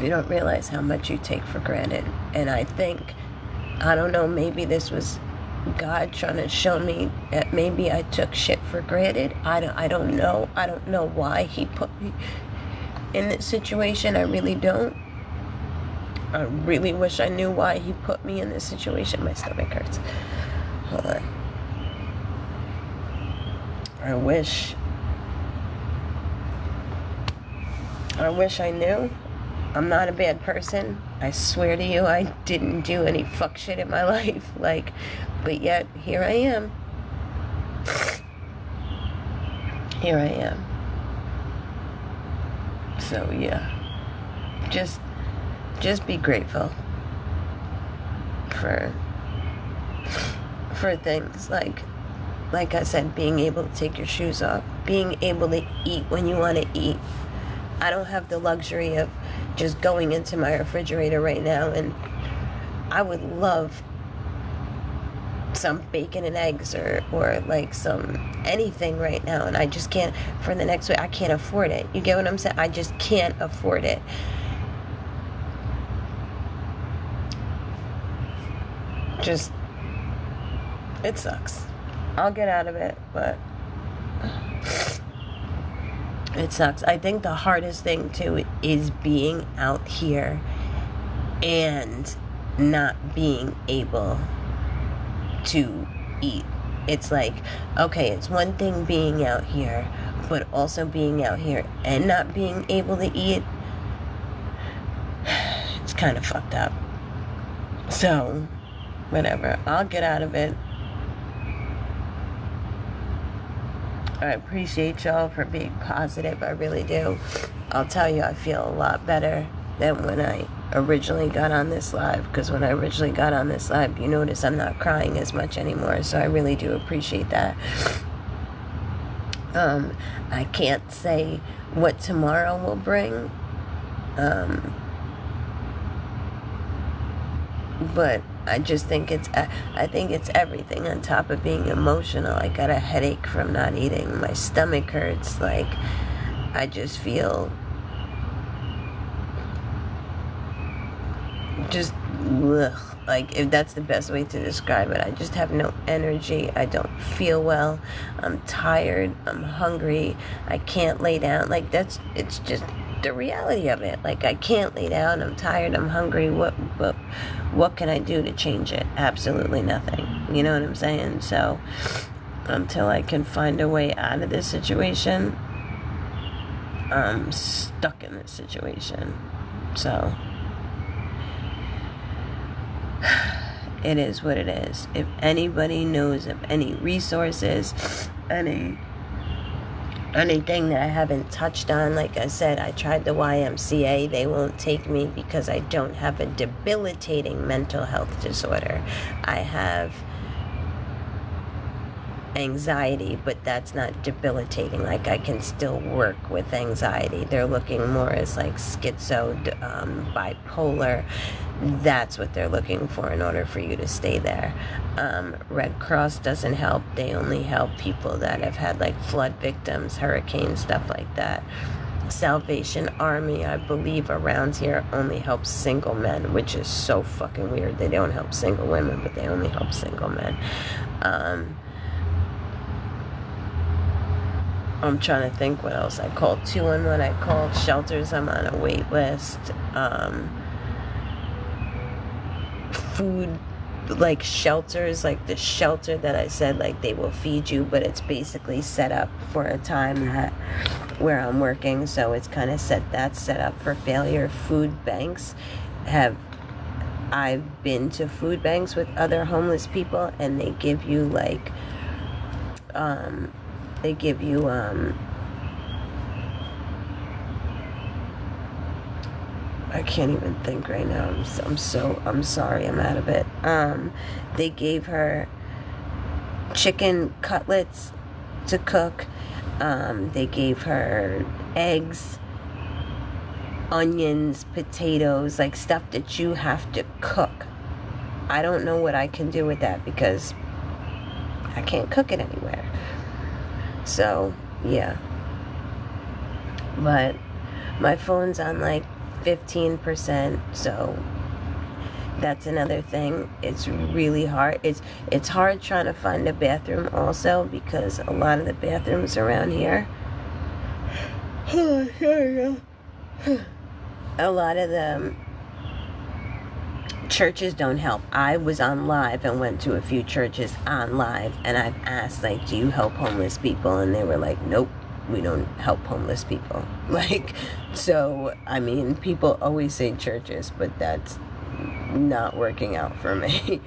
You don't realize how much you take for granted. And I think, I don't know, maybe this was God trying to show me that maybe I took shit for granted. I don't know. I don't know why he put me in this situation. I really don't. I really wish I knew why he put me in this situation. My stomach hurts. Hold on. I wish I knew. I'm not a bad person. I swear to you, I didn't do any fuck shit in my life. Like, but yet, here I am. Here I am. So, yeah. Just be grateful for things like I said, being able to take your shoes off, being able to eat when you want to eat. I don't have the luxury of just going into my refrigerator right now, and I would love some bacon and eggs or like some anything right now, and I just can't. For the next week, I can't afford it. You get what I'm saying? I just can't afford it. Just, it sucks. I'll get out of it, but it sucks. I think the hardest thing too is being out here and not being able to eat. It's like, okay, it's one thing being out here, but also being out here and not being able to eat. It's kind of fucked up. So, whatever. I'll get out of it. I appreciate y'all for being positive. I really do. I'll tell you, I feel a lot better than when I originally got on this live. Because when I originally got on this live, you notice I'm not crying as much anymore. So I really do appreciate that. I can't say what tomorrow will bring. But I just think I think it's everything on top of being emotional. I got a headache from not eating. My stomach hurts. Like, I just feel just ugh. Like, if that's the best way to describe it. I just have no energy. I don't feel well. I'm tired. I'm hungry. I can't lay down. Like, it's just the reality of it. Like, I can't lay down. I'm tired. I'm hungry. What can I do to change it? Absolutely nothing. You know what I'm saying? So, until I can find a way out of this situation, I'm stuck in this situation. So, it is what it is. If anybody knows of any resources, anything that I haven't touched on, like I said, I tried the YMCA. They won't take me because I don't have a debilitating mental health disorder. I have anxiety, but that's not debilitating. Like, I can still work with anxiety. They're looking more as like schizo, bipolar. That's what they're looking for in order for you to stay there. Red Cross doesn't help. They only help people that have had like flood victims, hurricanes, stuff like that. Salvation Army, I believe, around here only helps single men, which is so fucking weird. They don't help single women, but they only help single men. I'm trying to think what else. I called 211. I called shelters. I'm on a wait list. Food, like shelters, like the shelter that I said, like they will feed you, but it's basically set up for a time that where I'm working, so it's kind of set up for failure. Food banks I've been to food banks with other homeless people, and they give you like I can't even think right now. I'm sorry, I'm out of it. They gave her chicken cutlets to cook. They gave her eggs, onions, potatoes, like stuff that you have to cook. I don't know what I can do with that because I can't cook it anywhere. So, yeah. But my phone's on like 15%, so That's another thing. It's really hard. It's hard trying to find a bathroom also, because a lot of the bathrooms around here, a lot of the churches don't help. I was on live and went to a few churches on live, and I've asked, like, do you help homeless people? And they were like, nope, we don't help homeless people. Like, so, I mean, people always say churches, but that's not working out for me.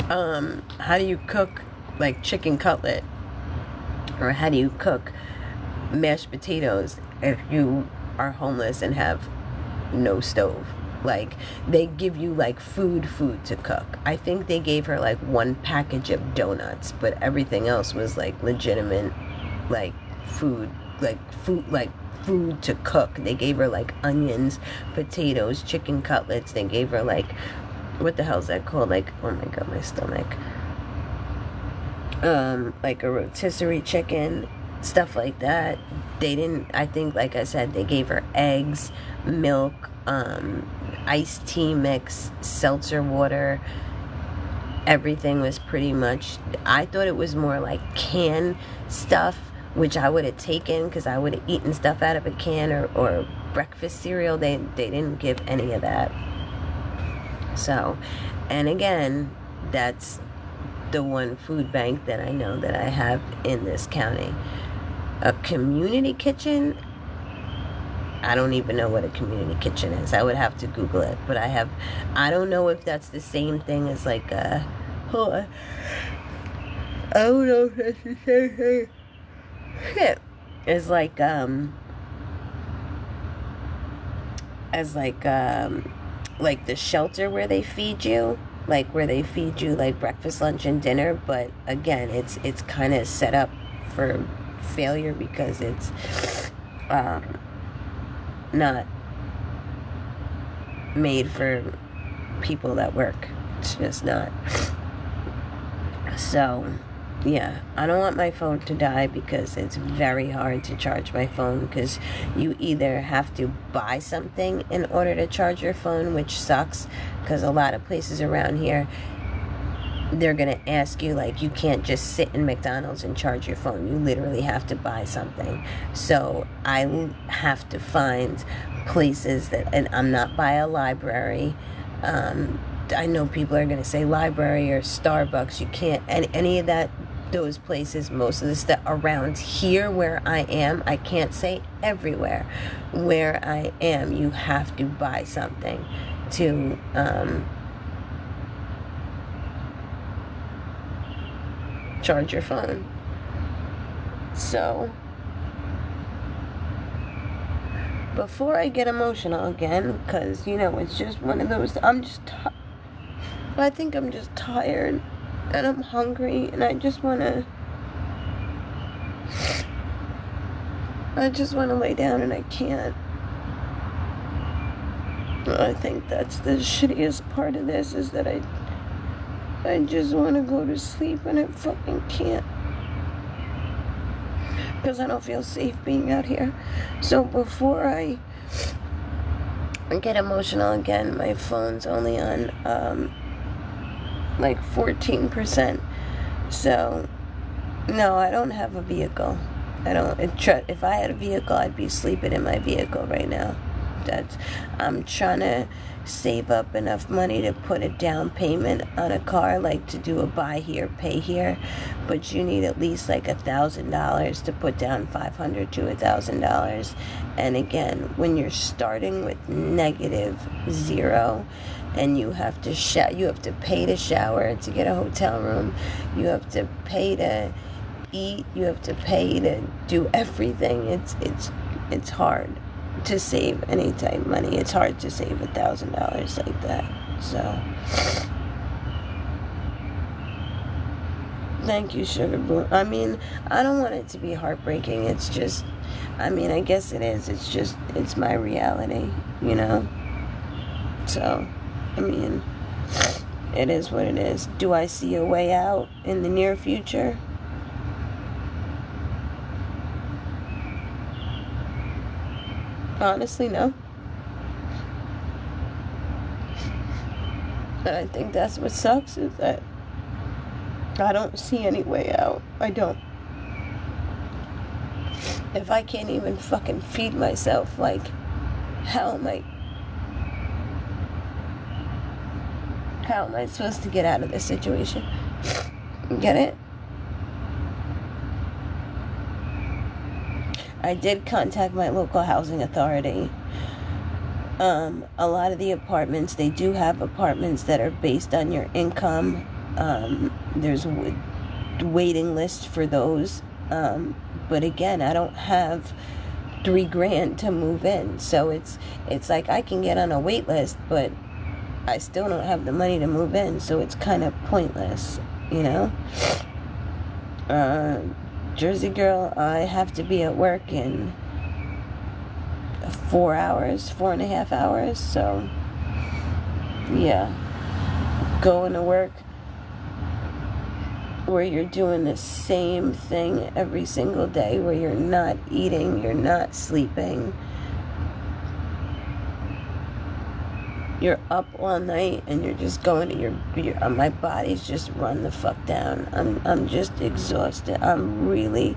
How do you cook, like, chicken cutlet? Or how do you cook mashed potatoes if you are homeless and have no stove? Like, they give you, like, food to cook. I think they gave her, like, one package of donuts, but everything else was, like, legitimate, like, food to cook. They gave her, like, onions, potatoes, chicken cutlets. They gave her, like, what the hell is that called? Like, oh my god, my stomach. Like a rotisserie chicken, stuff like that. They didn't, I think, like I said, they gave her eggs, milk, iced tea mix, seltzer water. Everything was pretty much, I thought it was more like canned stuff, which I would have taken, because I would have eaten stuff out of a can, or breakfast cereal. They didn't give any of that. So, and again, that's the one food bank that I know that I have in this county. A community kitchen, I don't even know what a community kitchen is. I would have to Google it. But I don't know if that's the same thing as like a, hold on. I don't know if that's the same thing. Shit. It's like, like the shelter where they feed you. Like where they feed you like breakfast, lunch, and dinner. But again, it's kind of set up for failure, because it's not made for people that work. It's just not. So yeah, I don't want my phone to die, because it's very hard to charge my phone, because you either have to buy something in order to charge your phone, which sucks, because a lot of places around here, they're going to ask you, like, you can't just sit in McDonald's and charge your phone. You literally have to buy something. So I have to find places that, and I'm not by a library. I know people are going to say library or Starbucks. You can't, any of that, those places, most of the stuff around here where I am, I can't say everywhere, where I am, you have to buy something to, charge your phone. So, before I get emotional again, because, you know, it's just one of those, I think I'm just tired, and I'm hungry, and I just want to lay down, and I can't. I think that's the shittiest part of this, is that I just want to go to sleep, and I fucking can't, because I don't feel safe being out here. So before I get emotional again, my phone's only on like 14%. So no, I don't have a vehicle. If I had a vehicle, I'd be sleeping in my vehicle right now. I'm trying to save up enough money to put a down payment on a car, like to do a buy here, pay here, but you need at least like $1,000 to put down $500 to $1,000. And again, when you're starting with -0, and you have to pay to shower, to get a hotel room, you have to pay to eat, you have to pay to do everything. It's hard to save any type of money. It's hard to save $1,000 like that. So thank you, Sugar Boo. I mean, I don't want it to be heartbreaking. It's just, I mean, I guess it is. It's my reality, you know? So, I mean, it is what it is. Do I see a way out in the near future? Honestly, no. And I think that's what sucks, is that I don't see any way out. I don't. If I can't even fucking feed myself, like, how am I supposed to get out of this situation? Get it? I did contact my local housing authority. A lot of the apartments, they do have apartments that are based on your income. There's a waiting list for those. But again, I don't have $3,000 to move in. So it's like I can get on a wait list, but I still don't have the money to move in. So it's kind of pointless, you know? Jersey girl, I have to be at work in 4.5 hours, so yeah, going to work where you're doing the same thing every single day, where you're not eating, you're not sleeping, you're up all night, and you're just going to your my body's just run the fuck down. I'm just exhausted. I'm really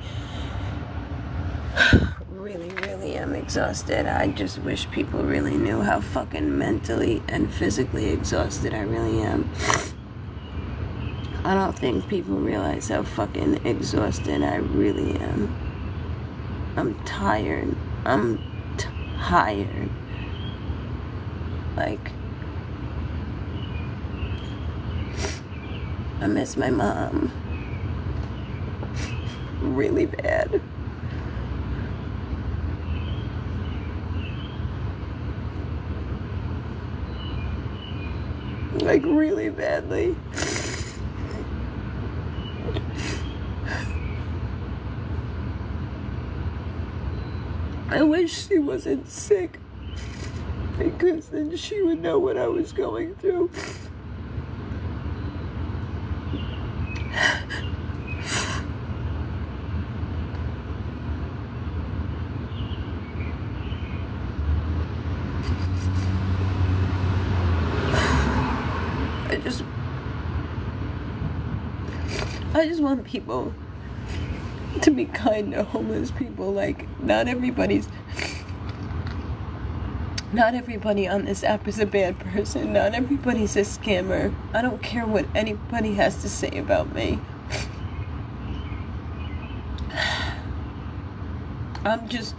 am exhausted. I just wish people really knew how fucking mentally and physically exhausted I really am. I don't think people realize how fucking exhausted I really am. I'm tired. Like, I miss my mom really bad. Like, really badly. I wish she wasn't sick, because then she would know what I was going through. I just want people to be kind to homeless people. Like, not everybody on this app is a bad person. Not everybody's a scammer. I don't care what anybody has to say about me. I'm just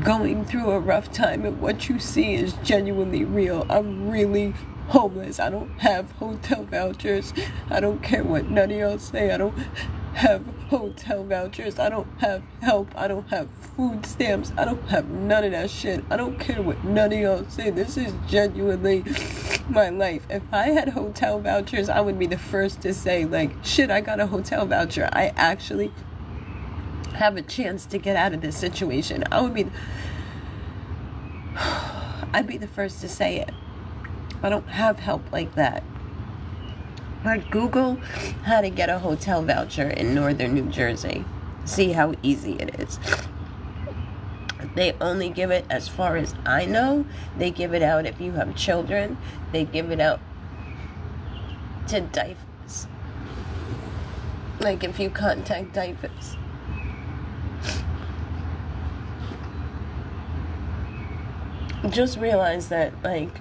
going through a rough time, and what you see is genuinely real. I'm really homeless. I don't have hotel vouchers. I don't care what none of y'all say. I don't have hotel vouchers. I don't have help. I don't have food stamps. I don't have none of that shit. I don't care what none of y'all say. This is genuinely my life. If I had hotel vouchers, I would be the first to say, like, shit, I got a hotel voucher. I actually have a chance to get out of this situation. I'd be the first to say it. I don't have help like that. But Google how to get a hotel voucher in northern New Jersey. See how easy it is. They only give it, as far as I know, they give it out if you have children. They give it out to diapers. Like, if you contact diapers. Just realize that, like,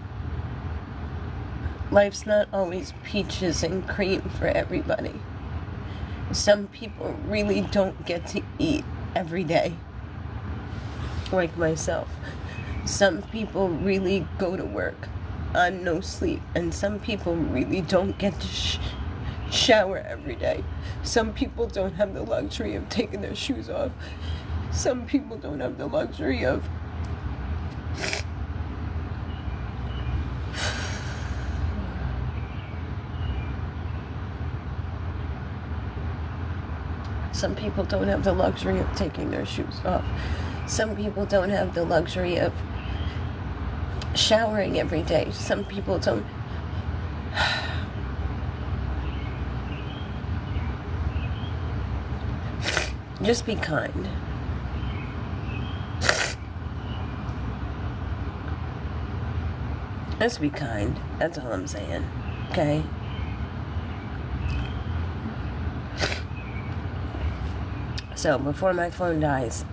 life's not always peaches and cream for everybody. Some people really don't get to eat every day, like myself. Some people really go to work on no sleep, and some people really don't get to shower every day. Some people don't have the luxury of taking their shoes off. Some people don't have the luxury of Some people don't have the luxury of taking their shoes off. Some people don't have the luxury of showering every day. Some people don't. Just be kind. Let's be kind. That's all I'm saying. Okay? So, before my phone dies,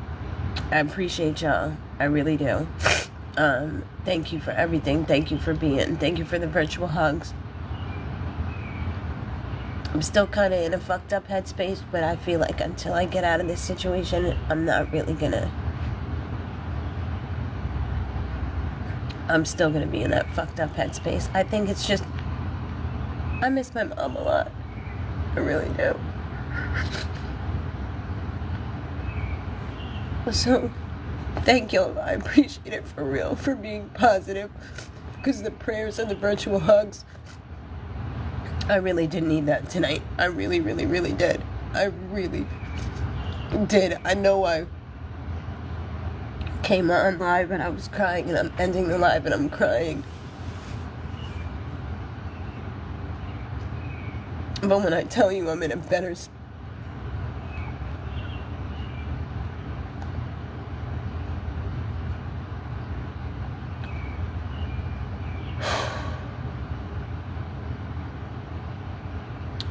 I appreciate y'all. I really do. Thank you for everything. Thank you for being. Thank you for the virtual hugs. I'm still kind of in a fucked up headspace, but I feel like until I get out of this situation, I'm still gonna be in that fucked up headspace. I think it's just, I miss my mom a lot. I really do. So, thank y'all. I appreciate it for real, for being positive, because the prayers and the virtual hugs, I really did need that tonight. I really, really, really did. I really did. I know I came on live and I was crying, and I'm ending the live and I'm crying. But when I tell you I'm in a better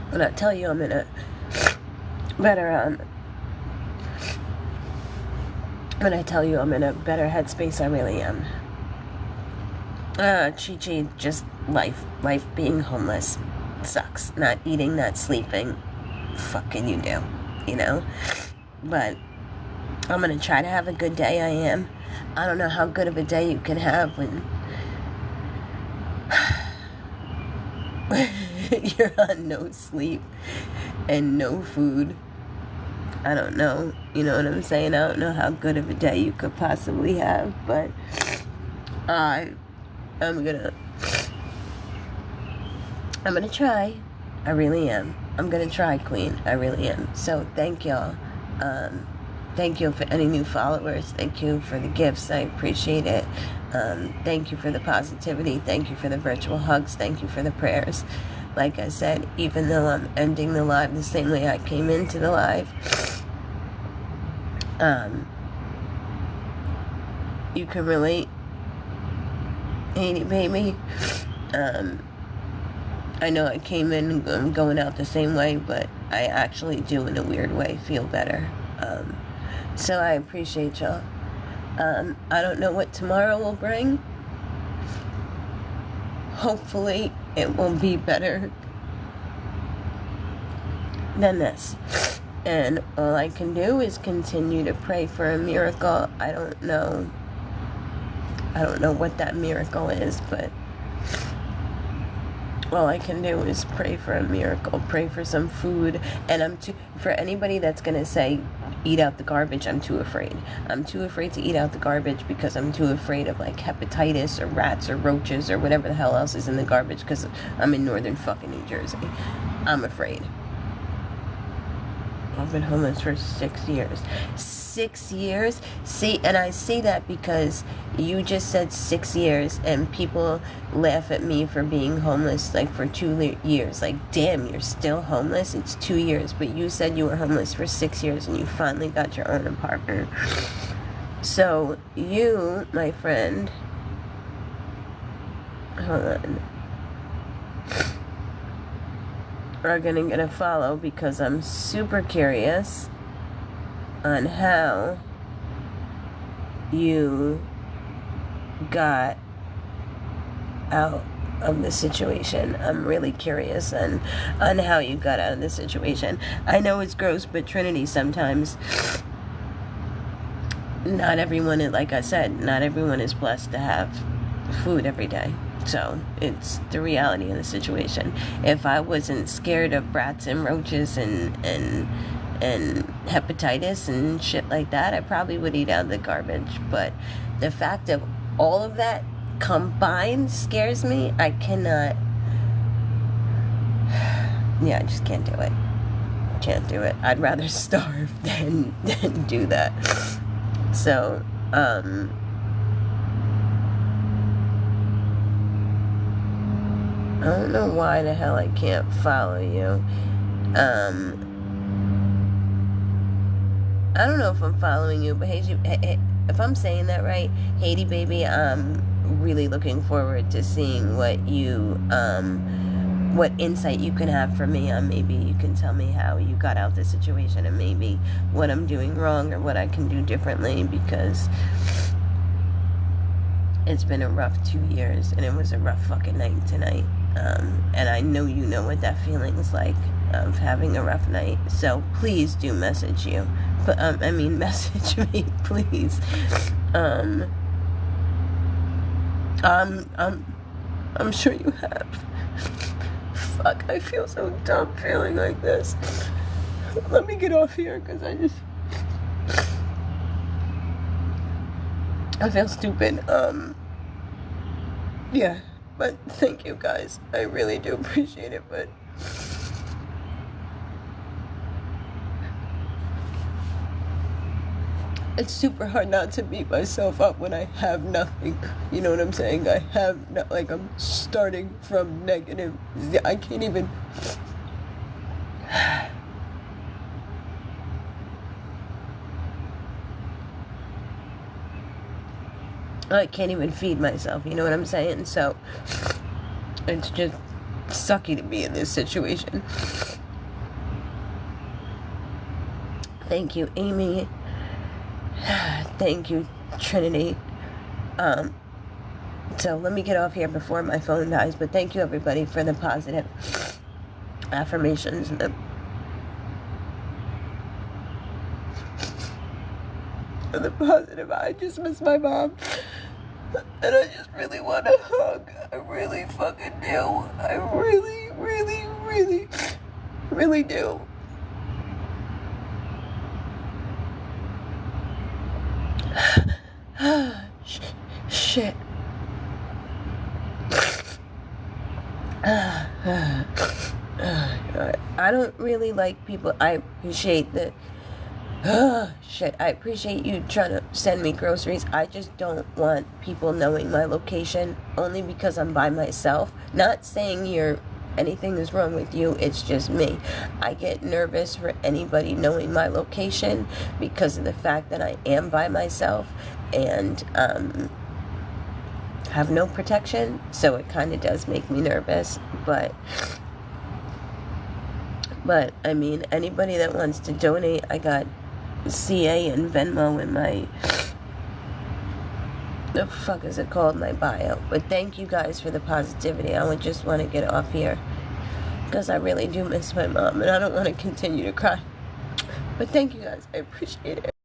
when I tell you I'm in a better when I tell you I'm in a better headspace, I really am. Chi, just life being homeless sucks. Not eating, not sleeping. Fuck can you do, you know? But I'm gonna try to have a good day. I am. I don't know how good of a day you can have when you're on no sleep and no food. I don't know. You know what I'm saying? I don't know how good of a day you could possibly have, but I'm gonna try. I really am. I'm gonna try, Queen. I really am. So thank y'all. Thank you for any new followers. Thank you for the gifts. I appreciate it. Thank you for the positivity. Thank you for the virtual hugs. Thank you for the prayers. Like I said, even though I'm ending the live the same way I came into the live, you can relate. Haiti baby. I know I came in and I'm going out the same way, but I actually do, in a weird way, feel better. So I appreciate y'all. I don't know what tomorrow will bring. Hopefully it will be better than this. And all I can do is continue to pray for a miracle. I don't know what that miracle is, but all I can do is pray for a miracle, pray for some food. And for anybody that's going to say, eat out the garbage, I'm too afraid. I'm too afraid to eat out the garbage because I'm too afraid of like hepatitis or rats or roaches or whatever the hell else is in the garbage, because I'm in northern fucking New Jersey. I'm afraid. I've been homeless for 6 years. 6 years? See, and I say that because you just said 6 years, and people laugh at me for being homeless like for 2 years. Like, damn, you're still homeless? It's 2 years, but you said you were homeless for 6 years and you finally got your own apartment. So, you, my friend, hold on, are gonna get a follow, because I'm super curious on how you got out of the situation. I'm really curious on how you got out of the situation. I know it's gross, but Trinity, sometimes not everyone is, like I said, not everyone is blessed to have food every day. So it's the reality of the situation. If I wasn't scared of rats and roaches and hepatitis and shit like that, I probably would eat out of the garbage. But the fact of all of that combined scares me. I cannot. Yeah, I just can't do it. Can't do it. I'd rather starve than do that. So, I don't know why the hell I can't follow you. I don't know if I'm following you, but hey, if I'm saying that right, Haiti baby, really looking forward to seeing what you, what insight you can have for me on. Maybe you can tell me how you got out the situation and maybe what I'm doing wrong or what I can do differently, because it's been a rough 2 years and it was a rough fucking night tonight. And I know you know what that feeling is like, of having a rough night. So please do message you. But message me, please. I'm sure you have. Fuck, I feel so dumb feeling like this. Let me get off here, because I feel stupid. Yeah, but thank you guys. I really do appreciate it, but it's super hard not to beat myself up when I have nothing. You know what I'm saying? I have not, like, I'm starting from negative. I can't even. I can't even feed myself, you know what I'm saying? So, it's just sucky to be in this situation. Thank you, Amy. Thank you, Trinity. So let me get off here before my phone dies, but thank you, everybody, for the positive affirmations and the positive. I just miss my mom. And I just really want a hug. I really fucking do. I really, really, really, really do. Shit. I don't really like people. I appreciate the shit. I appreciate you trying to send me groceries. I just don't want people knowing my location, only because I'm by myself. Not saying anything is wrong with you, it's just me. I get nervous for anybody knowing my location because of the fact that I am by myself and have no protection, so it kind of does make me nervous. But I mean, anybody that wants to donate, I got CA and Venmo in my, the fuck is it called, my bio. But thank you guys for the positivity. I would just want to get off here because I really do miss my mom and I don't want to continue to cry. But thank you guys, I appreciate it.